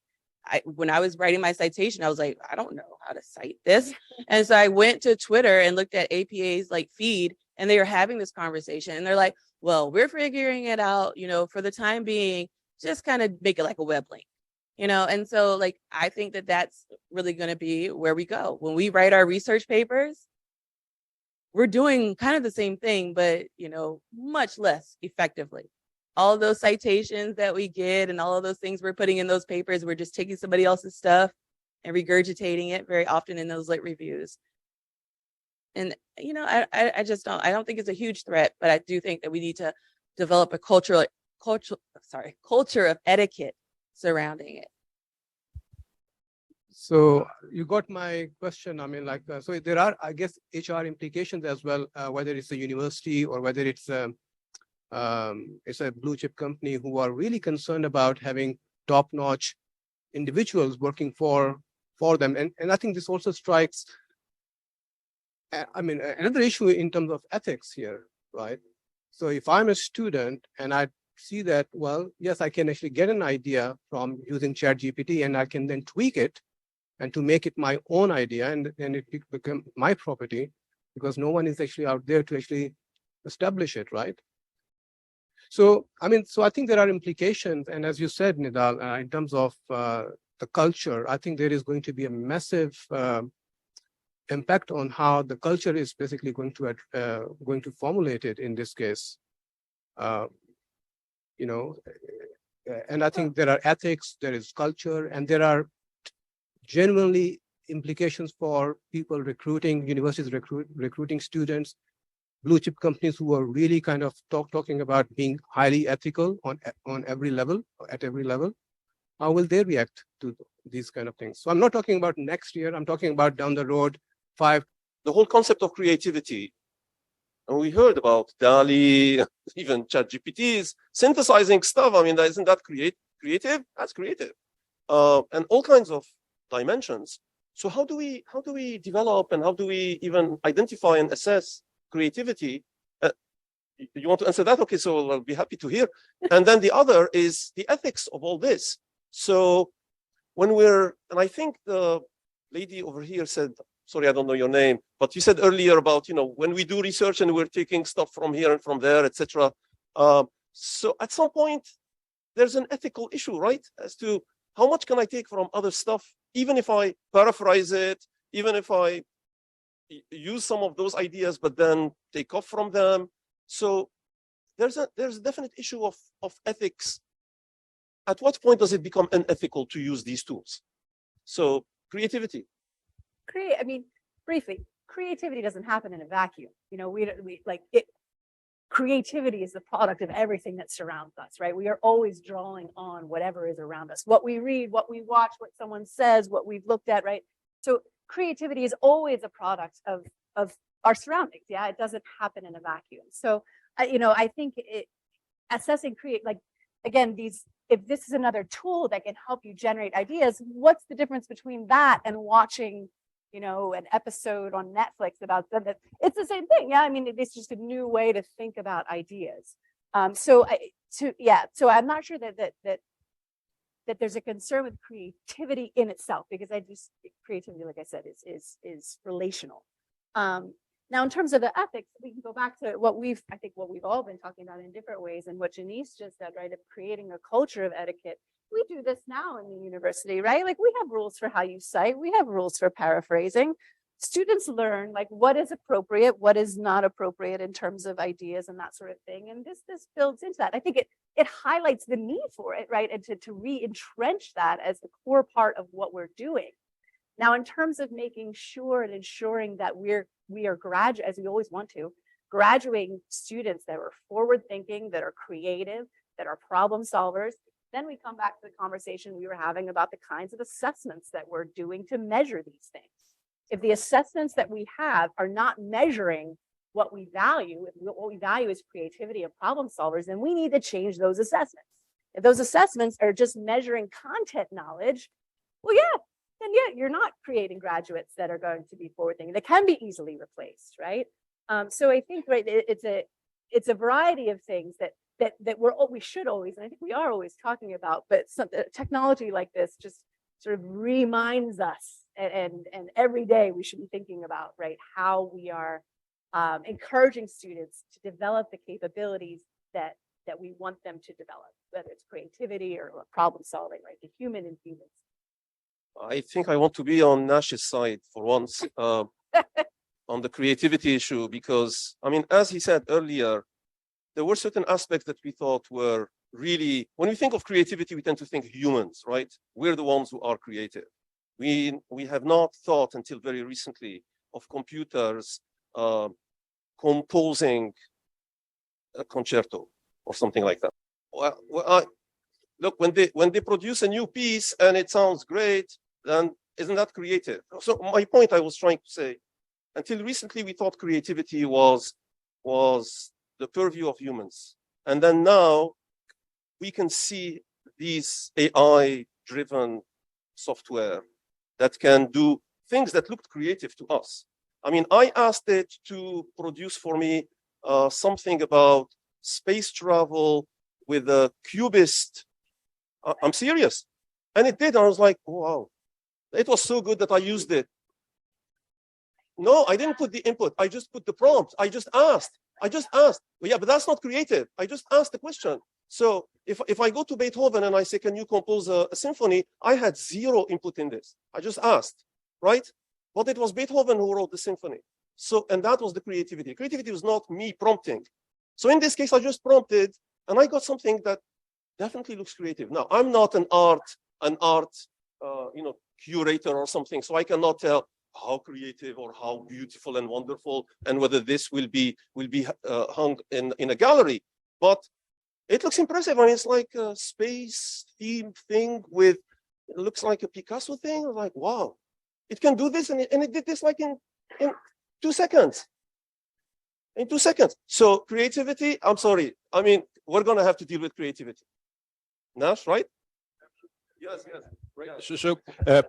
When I was writing my citation, I was like, I don't know how to cite this. And so I went to Twitter and looked at APA's like feed, and they were having this conversation, and they're like, well, we're figuring it out, for the time being, just kind of make it like a web link, and so like, I think that that's really going to be where we go. When we write our research papers, we're doing kind of the same thing, but, much less effectively. All of those citations that we get and all of those things we're putting in those papers, we're just taking somebody else's stuff and regurgitating it very often in those lit reviews. And, I just don't think it's a huge threat, but I do think that we need to develop a culture of etiquette surrounding it. So you got my question. I mean, like, so there are, I guess, HR implications as well, whether it's a university or whether it's a blue chip company who are really concerned about having top-notch individuals working for them. And I think this also strikes, another issue in terms of ethics here, right? So if I'm a student and I see that, well, yes, I can actually get an idea from using ChatGPT, and I can then tweak it and to make it my own idea, and then it become my property, because no one is actually out there to actually establish it, right? So, I think there are implications, and as you said, Nidal, in terms of the culture, I think there is going to be a massive impact on how the culture is basically going to formulate it in this case. And I think there are ethics, there is culture, and there are genuinely implications for people recruiting, universities recruiting students, blue chip companies who are really kind of talking about being highly ethical on every level, at every level. How will they react to these kind of things? So I'm not talking about next year, I'm talking about down the road, 5. The whole concept of creativity And we heard about DALI, even ChatGPT is synthesizing stuff. I mean, isn't that creative? That's creative. And all kinds of dimensions. So how do we develop and how do we even identify and assess creativity? You want to answer that? Okay, so I'll be happy to hear. And then the other is the ethics of all this. So when and I think the lady over here said, sorry, I don't know your name, but you said earlier about, when we do research and we're taking stuff from here and from there, etc. So at some point, there's an ethical issue, right? As to how much can I take from other stuff, even if I paraphrase it, even if I use some of those ideas, but then take off from them. So there's a definite issue of ethics. At what point does it become unethical to use these tools? So creativity. Briefly, creativity doesn't happen in a vacuum. Creativity is the product of everything that surrounds us, right? We are always drawing on whatever is around us, what we read, what we watch, what someone says, what we've looked at, right? So creativity is always a product of our surroundings. Yeah, it doesn't happen in a vacuum. So, I think assessing if this is another tool that can help you generate ideas, what's the difference between that and watching an episode on Netflix about that? It's the same thing. Yeah. I mean, it's just a new way to think about ideas. So I'm not sure that there's a concern with creativity in itself, because creativity, like I said, is relational. Now, in terms of the ethics, we can go back to what we've all been talking about in different ways, and what Janice just said, right, of creating a culture of etiquette. We do this now in the university, right? Like, we have rules for how you cite, we have rules for paraphrasing. Students learn what is appropriate, what is not appropriate in terms of ideas and that sort of thing. And this builds into that. I think it highlights the need for it, right? And to re-entrench that as the core part of what we're doing. Now, in terms of making sure and ensuring that we are as we always want to, graduating students that are forward thinking, that are creative, that are problem solvers, then we come back to the conversation we were having about the kinds of assessments that we're doing to measure these things. If the assessments that we have are not measuring what we value, if what we value is creativity and problem solvers, then we need to change those assessments. If those assessments are just measuring content knowledge, then you're not creating graduates that are going to be forward thinking. They can be easily replaced, right? So I think, right, it's a variety of things that we should always, and I think we are always talking about, but technology like this just sort of reminds us, and every day we should be thinking about, right, how we are encouraging students to develop the capabilities that we want them to develop, whether it's creativity or problem solving, right, the human in humans. I think I want to be on Nash's side for once on the creativity issue, because, I mean, as he said earlier, there were certain aspects that we thought were really, when we think of creativity, we tend to think humans, right? We're the ones who are creative. We have not thought until very recently of computers composing a concerto or something like that. Look, when they produce a new piece and it sounds great, then isn't that creative? So my point I was trying to say, until recently we thought creativity was the purview of humans. And then now we can see these AI-driven software that can do things that looked creative to us. I mean, I asked it to produce for me something about space travel with a cubist. I'm serious. And it did. I was like, wow. It was so good that I used it. No, I didn't put the input. I just put the prompt. I just asked. Well, yeah, but that's not creative. I just asked the question. So if I go to Beethoven and I say, can you compose a symphony? I had zero input in this. I just asked, right? But it was Beethoven who wrote the symphony. So, and that was the creativity. Creativity was not me prompting. So in this case, I just prompted and I got something that definitely looks creative. Now, I'm not an art curator or something, so I cannot tell how creative or how beautiful and wonderful, and whether this will be hung in a gallery. But it looks impressive. I mean, it's like a space themed thing with, it looks like a Picasso thing. I'm like, wow, it can do this, and it did this like in 2 seconds. in 2 seconds. So creativity, I'm sorry. I mean, we're going to have to deal with creativity. Nash, right? Yes, yes. Right.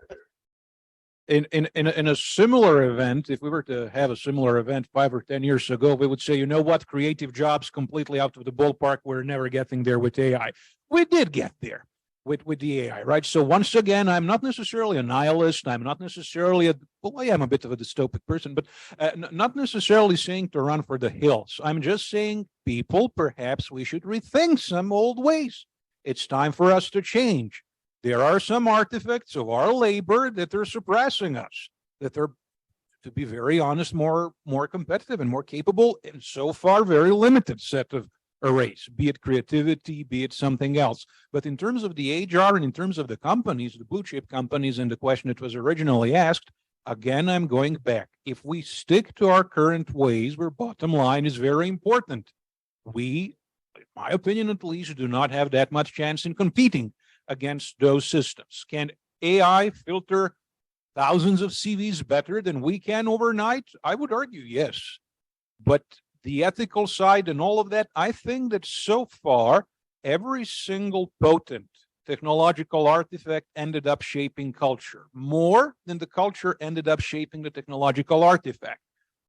In a similar event, if we were to have a similar event 5 or 10 years ago, we would say, you know what, creative jobs completely out of the ballpark. We're never getting there with AI. We did get there with the AI, right? So once again, I'm not necessarily a nihilist. I'm not necessarily well, I am a bit of a dystopic person, but not necessarily saying to run for the hills. I'm just saying, people, perhaps we should rethink some old ways. It's time for us to change. There are some artifacts of our labor that are suppressing us, that are, to be very honest, more competitive and more capable, and so far very limited set of arrays, be it creativity, be it something else. But in terms of the HR and in terms of the companies, the blue chip companies, and the question that was originally asked, again, I'm going back. If we stick to our current ways, where bottom line is very important, we, in my opinion at least, do not have that much chance in competing against those systems. Can AI filter thousands of CVs better than we can overnight? I would argue yes. But the ethical side and all of that, I think that so far, every single potent technological artifact ended up shaping culture more than the culture ended up shaping the technological artifact,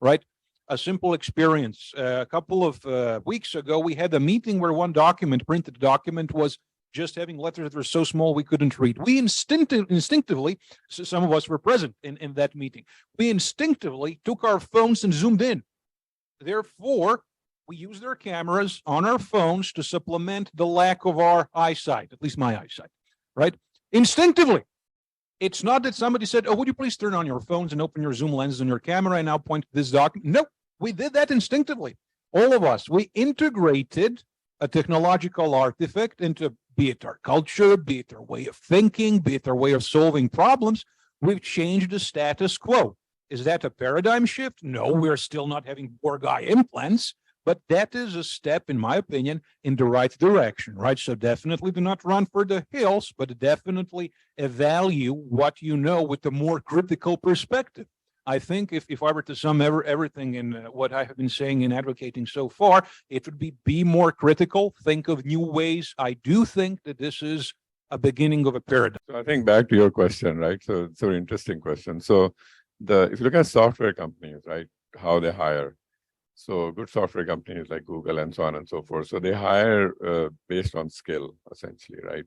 right? A simple experience. A couple of weeks ago, we had a meeting where one document, printed document, was just having letters that were so small we couldn't read. We instinctively, some of us were present in that meeting, we instinctively took our phones and zoomed in. Therefore, we used our cameras on our phones to supplement the lack of our eyesight, at least my eyesight, right? Instinctively. It's not that somebody said, oh, would you please turn on your phones and open your zoom lenses on your camera and now point to this document? No, we did that instinctively. All of us, we integrated a technological artifact into, be it our culture, be it our way of thinking, be it our way of solving problems. We've changed the status quo. Is that a paradigm shift? No, we're still not having Borg eye implants, but that is a step, in my opinion, in the right direction, right? So definitely do not run for the hills, but definitely evaluate what you know with a more critical perspective. I think if I were to sum everything in what I have been saying and advocating so far, it would be more critical, think of new ways. I do think that this is a beginning of a paradigm. So I think back to your question, right? So it's an interesting question. So if you look at software companies, right, how they hire. So good software companies like Google and so on and so forth. So they hire based on skill, essentially, right?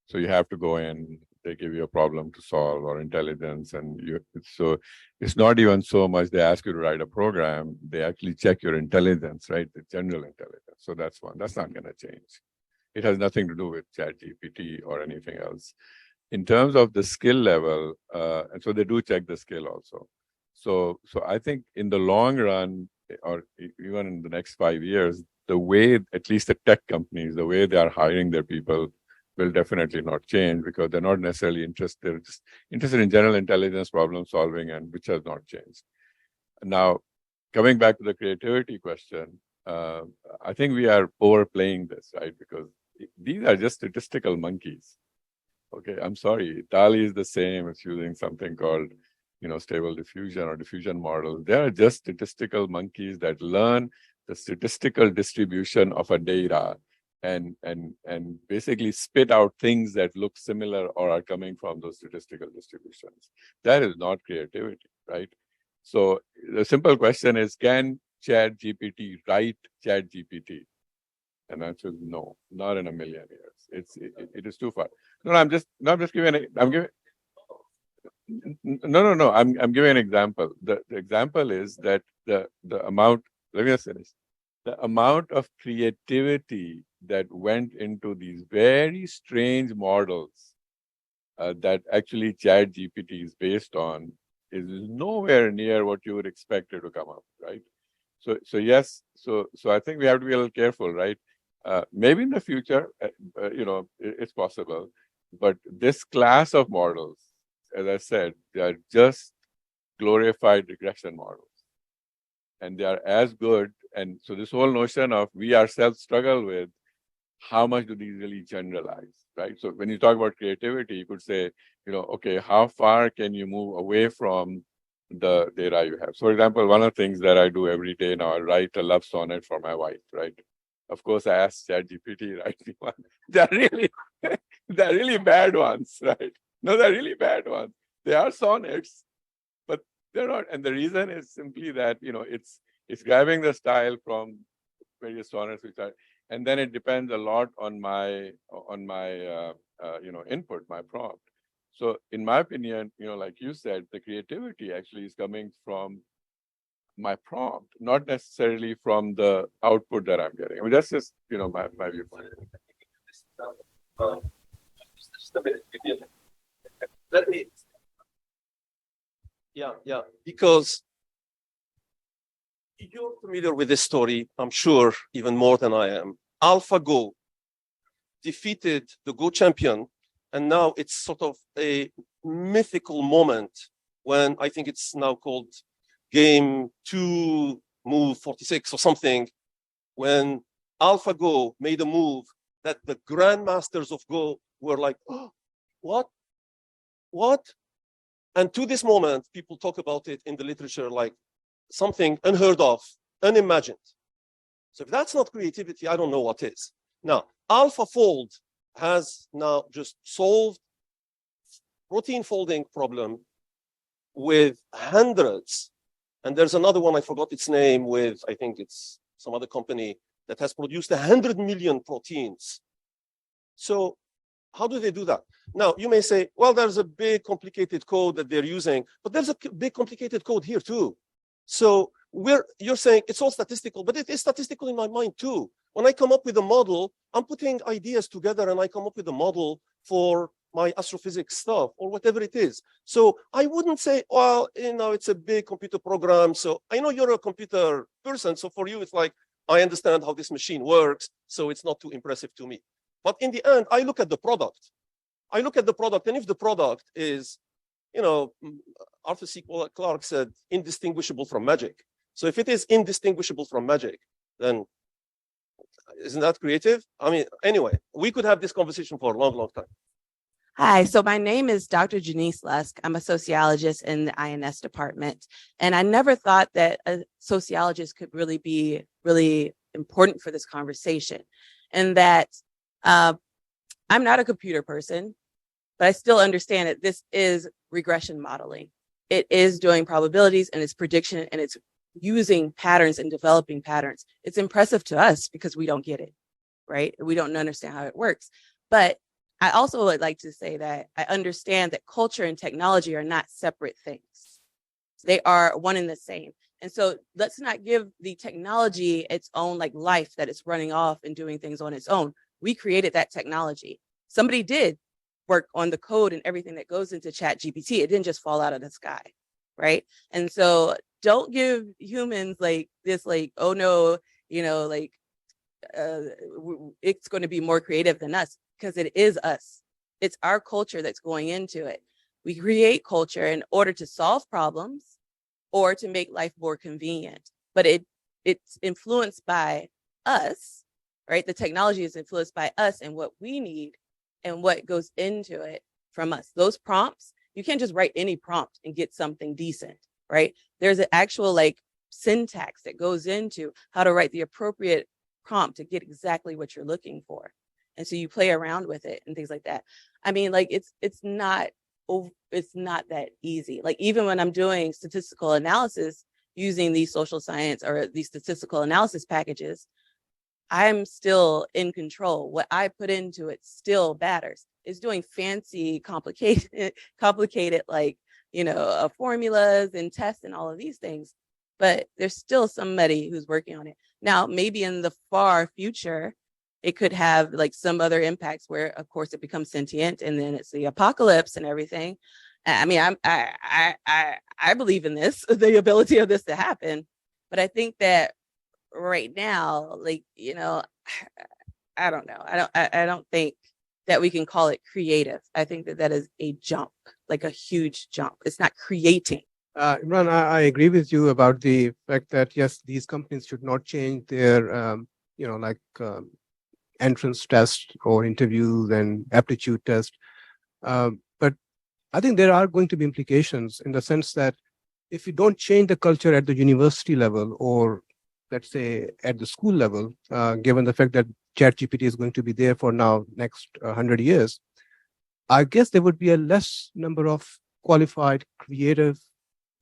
So you have to go in, they give you a problem to solve or intelligence. So it's not even so much they ask you to write a program, they actually check your intelligence, right? The general intelligence. So that's one, that's not going to change. It has nothing to do with ChatGPT or anything else. In terms of the skill level, and so they do check the skill also. So I think in the long run, or even in the next 5 years, the way, at least the tech companies, the way they are hiring their people will definitely not change, because they're not necessarily interested, they're just interested in general intelligence, problem solving, and which has not changed. Now, coming back to the creativity question, I think we are overplaying this, right? Because these are just statistical monkeys. Okay, I'm sorry, DALL-E is the same. It's using something called, stable diffusion or diffusion models. They are just statistical monkeys that learn the statistical distribution of a data and basically spit out things that look similar or are coming from those statistical distributions. That is not creativity, right? So the simple question is, can ChatGPT write ChatGPT? And the answer is no, not in a million years. It is too far. No, I'm just giving. I'm giving an example. The example is that the amount. Let me just finish. The amount of creativity that went into these very strange models that actually ChatGPT is based on is nowhere near what you would expect it to come up, right? So yes. So I think we have to be a little careful, right? Maybe in the future, it's possible, but this class of models, as I said, they are just glorified regression models, and they are as good. And so this whole notion of we ourselves struggle with how much do these really generalize, right? So when you talk about creativity, you could say, okay, how far can you move away from the data you have. So, for example, one of the things that I do every day now, I write a love sonnet for my wife, right? Of course, I ask ChatGPT, write me one. They're really, they're really bad ones, right? No, they're really bad ones. They are sonnets, but they're not. And the reason is simply that, it's grabbing the style from various sonnets, and then it depends a lot on my input, my prompt. So in my opinion, like you said, the creativity actually is coming from my prompt, not necessarily from the output that I'm getting. I mean, that's just, my viewpoint. Just a minute. Let me. Yeah. Because you're familiar with this story, I'm sure, even more than I am. AlphaGo defeated the Go champion, and now it's sort of a mythical moment when I think it's now called Game 2, Move 46 or something, when AlphaGo made a move that the grandmasters of Go were like, oh, what? And to this moment, people talk about it in the literature like something unheard of, unimagined. So if that's not creativity, I don't know what is. Now, AlphaFold has now just solved protein folding problem with hundreds. And there's another one, I forgot its name, with, I think it's some other company that has produced 100 million proteins. So how do they do that? Now, you may say, well, there's a big complicated code that they're using, but there's a big complicated code here too. So you're saying it's all statistical, but it is statistical in my mind too. When I come up with a model, I'm putting ideas together and I come up with a model for my astrophysics stuff or whatever it is. So I wouldn't say, well, it's a big computer program. So I know you're a computer person. So for you, it's like, I understand how this machine works. So it's not too impressive to me. But in the end, I look at the product. And if the product is, Arthur C. Clarke said, indistinguishable from magic. So if it is indistinguishable from magic, then isn't that creative? I mean, anyway, we could have this conversation for a long, long time. Hi, so my name is Dr. Janice Lusk. I'm a sociologist in the INS department. And I never thought that a sociologist could really be really important for this conversation. And that I'm not a computer person, but I still understand that this is regression modeling. It is doing probabilities and it's prediction and it's using patterns and developing patterns. It's impressive to us because we don't get it, right? We don't understand how it works. But I also would like to say that I understand that culture and technology are not separate things. They are one and the same. And so let's not give the technology its own life that it's running off and doing things on its own. We created that technology. Somebody did work on the code and everything that goes into ChatGPT. It didn't just fall out of the sky, right? And so don't give humans this, oh no, it's going to be more creative than us, because it is us. It's our culture that's going into it. We create culture in order to solve problems or to make life more convenient, but it's influenced by us, right? The technology is influenced by us and what we need and what goes into it from us. Those prompts, you can't just write any prompt and get something decent, right? There's an actual syntax that goes into how to write the appropriate prompt to get exactly what you're looking for. And so you play around with it and things like that. I mean, it's not that easy. Even when I'm doing statistical analysis using these social science or these statistical analysis packages, I'm still in control. What I put into it still matters. It's doing fancy, complicated formulas and tests and all of these things, but there's still somebody who's working on it. Now, maybe in the far future, it could have some other impacts where, of course, it becomes sentient and then it's the apocalypse and everything. I mean, I believe in this, the ability of this to happen, but I think that right now, I don't know. I don't think that we can call it creative. I think that is a jump, a huge jump. It's not creating. Imran, I agree with you about the fact that, yes, these companies should not change their, entrance test or interviews and aptitude test. But I think there are going to be implications in the sense that if you don't change the culture at the university level or let's say at the school level, given the fact that ChatGPT is going to be there for now next 100 years, I guess there would be a less number of qualified, creative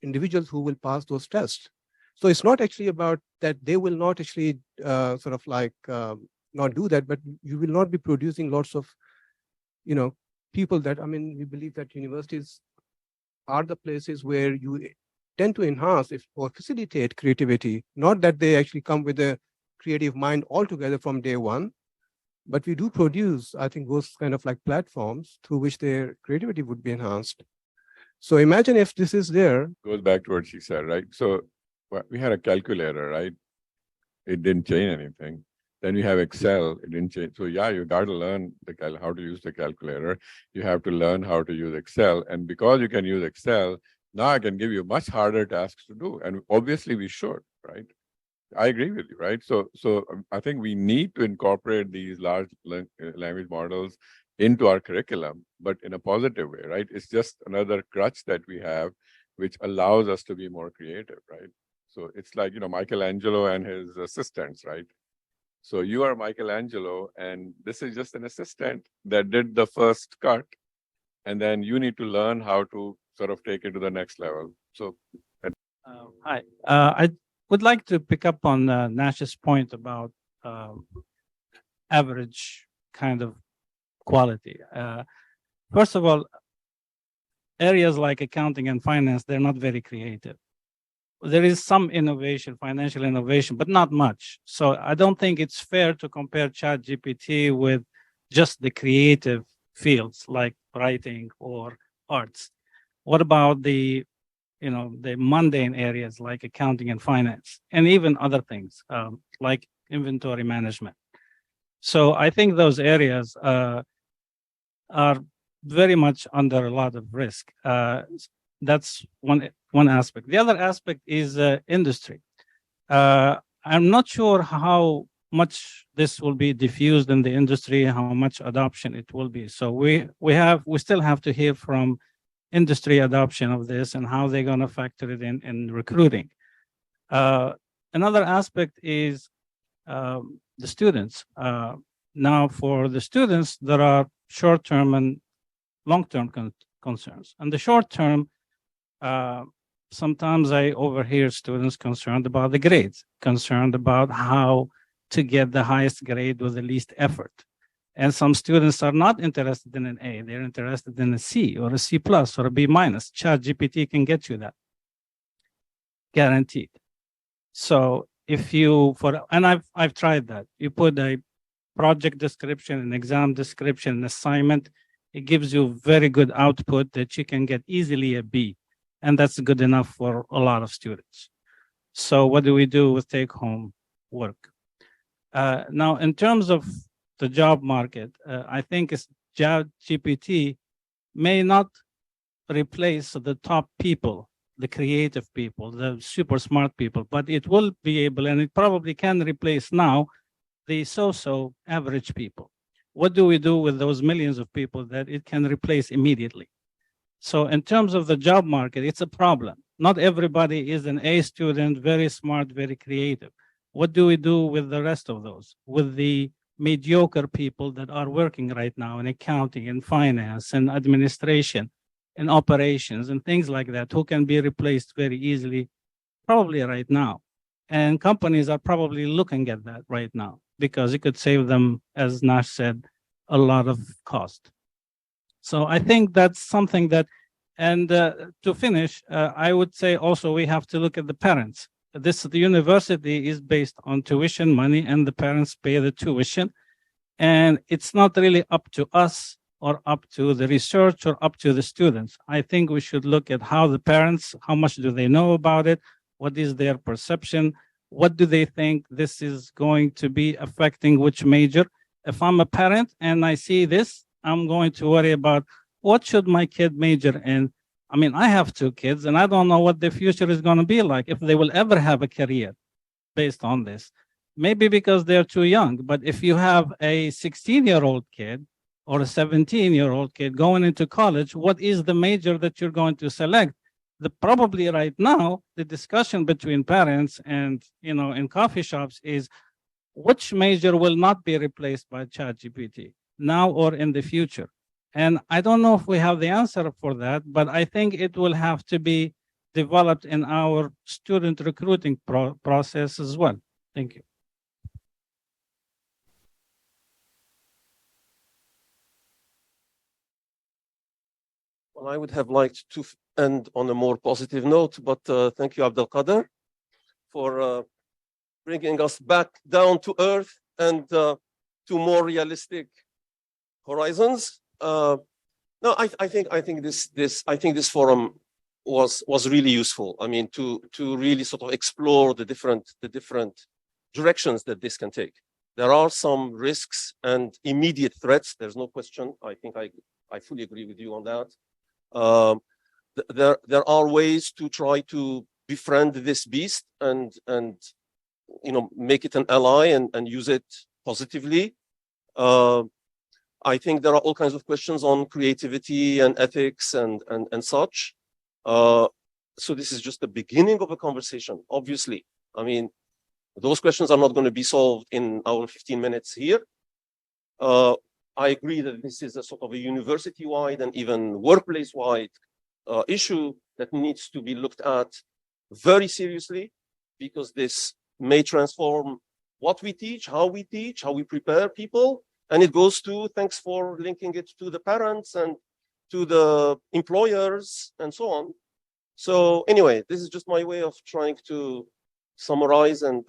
individuals who will pass those tests. So it's not actually about that they will not actually sort of like not do that, but you will not be producing lots of, people that, I mean, we believe that universities are the places where you tend to enhance or facilitate creativity, not that they actually come with a creative mind altogether from day one, but we do produce, I think, those kind of like platforms through which their creativity would be enhanced. So imagine if this is there. Goes back to what she said, right? So we had a calculator, right? It didn't change anything. Then we have Excel, it didn't change. So yeah, you got to learn how to use the calculator. You have to learn how to use Excel. And because you can use Excel, now I can give you much harder tasks to do. And obviously we should, right? I agree with you, right? So I think we need to incorporate these large language models into our curriculum, but in a positive way, right? It's just another crutch that we have, which allows us to be more creative, right? So it's like, Michelangelo and his assistants, right? So you are Michelangelo, and this is just an assistant that did the first cut, and then you need to learn how to sort of take it to the next level. So, hi, I would like to pick up on Nash's point about average kind of quality. First of all, areas like accounting and finance, they're not very creative. There is some innovation, financial innovation, but not much. So I don't think it's fair to compare ChatGPT with just the creative fields like writing or arts. What about the mundane areas like accounting and finance, and even other things like inventory management? So I think those areas are very much under a lot of risk. That's one aspect. The other aspect is industry. I'm not sure how much this will be diffused in the industry, how much adoption it will be. So we still have to hear from industry adoption of this and how they're going to factor it in recruiting. Another aspect is the students. Now, for the students, there are short-term and long-term concerns. And the short-term, sometimes I overhear students concerned about the grades, concerned about how to get the highest grade with the least effort. And some students are not interested in an A, they're interested in a C or a C plus or a B minus. ChatGPT can get you that, guaranteed. So if I've tried that, you put a project description, an exam description, an assignment, it gives you very good output that you can get easily a B. And that's good enough for a lot of students. So what do we do with take-home work? Now, in terms of the job market, I think ChatGPT may not replace the top people, the creative people, the super smart people, but it will be able, and it probably can replace now, the so-so average people. What do we do with those millions of people that it can replace immediately? So in terms of the job market, it's a problem. Not everybody is an A student, very smart, very creative. What do we do with the rest of those? With the mediocre people that are working right now in accounting and finance and administration and operations and things like that, who can be replaced very easily, probably right now. And companies are probably looking at that right now because it could save them, as Nash said, a lot of cost. So I think that's something that, and to finish, I would say also we have to look at the parents. The university is based on tuition money, and the parents pay the tuition. And it's not really up to us or up to the research or up to the students. I think we should look at how the parents, how much do they know about it? What is their perception? What do they think this is going to be affecting which major? If I'm a parent and I see this, I'm going to worry about what should my kid major in. I mean, I have 2 kids and I don't know what the future is going to be like, if they will ever have a career based on this. Maybe because they're too young, but if you have a 16-year-old kid or a 17-year-old kid going into college, what is the major that you're going to select Probably right now, the discussion between parents and, in coffee shops is which major will not be replaced by ChatGPT now or in the future. And I don't know if we have the answer for that, but I think it will have to be developed in our student recruiting process as well. Thank you. Well, I would have liked to end on a more positive note, but thank you, Abdelkader, for bringing us back down to earth and to more realistic horizons. No, I think this forum was really useful. I mean, to really sort of explore the different directions that this can take. There are some risks and immediate threats. There's no question. I think I fully agree with you on that. There are ways to try to befriend this beast and make it an ally and use it positively. I think there are all kinds of questions on creativity and ethics and such. So this is just the beginning of a conversation, obviously. I mean, those questions are not going to be solved in our 15 minutes here. I agree that this is a sort of a university-wide and even workplace-wide issue that needs to be looked at very seriously, because this may transform what we teach, how we prepare people. And it goes to, thanks for linking it to the parents and to the employers and so on. So anyway, this is just my way of trying to summarize and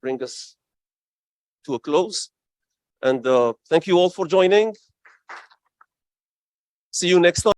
bring us to a close. And thank you all for joining. See you next time.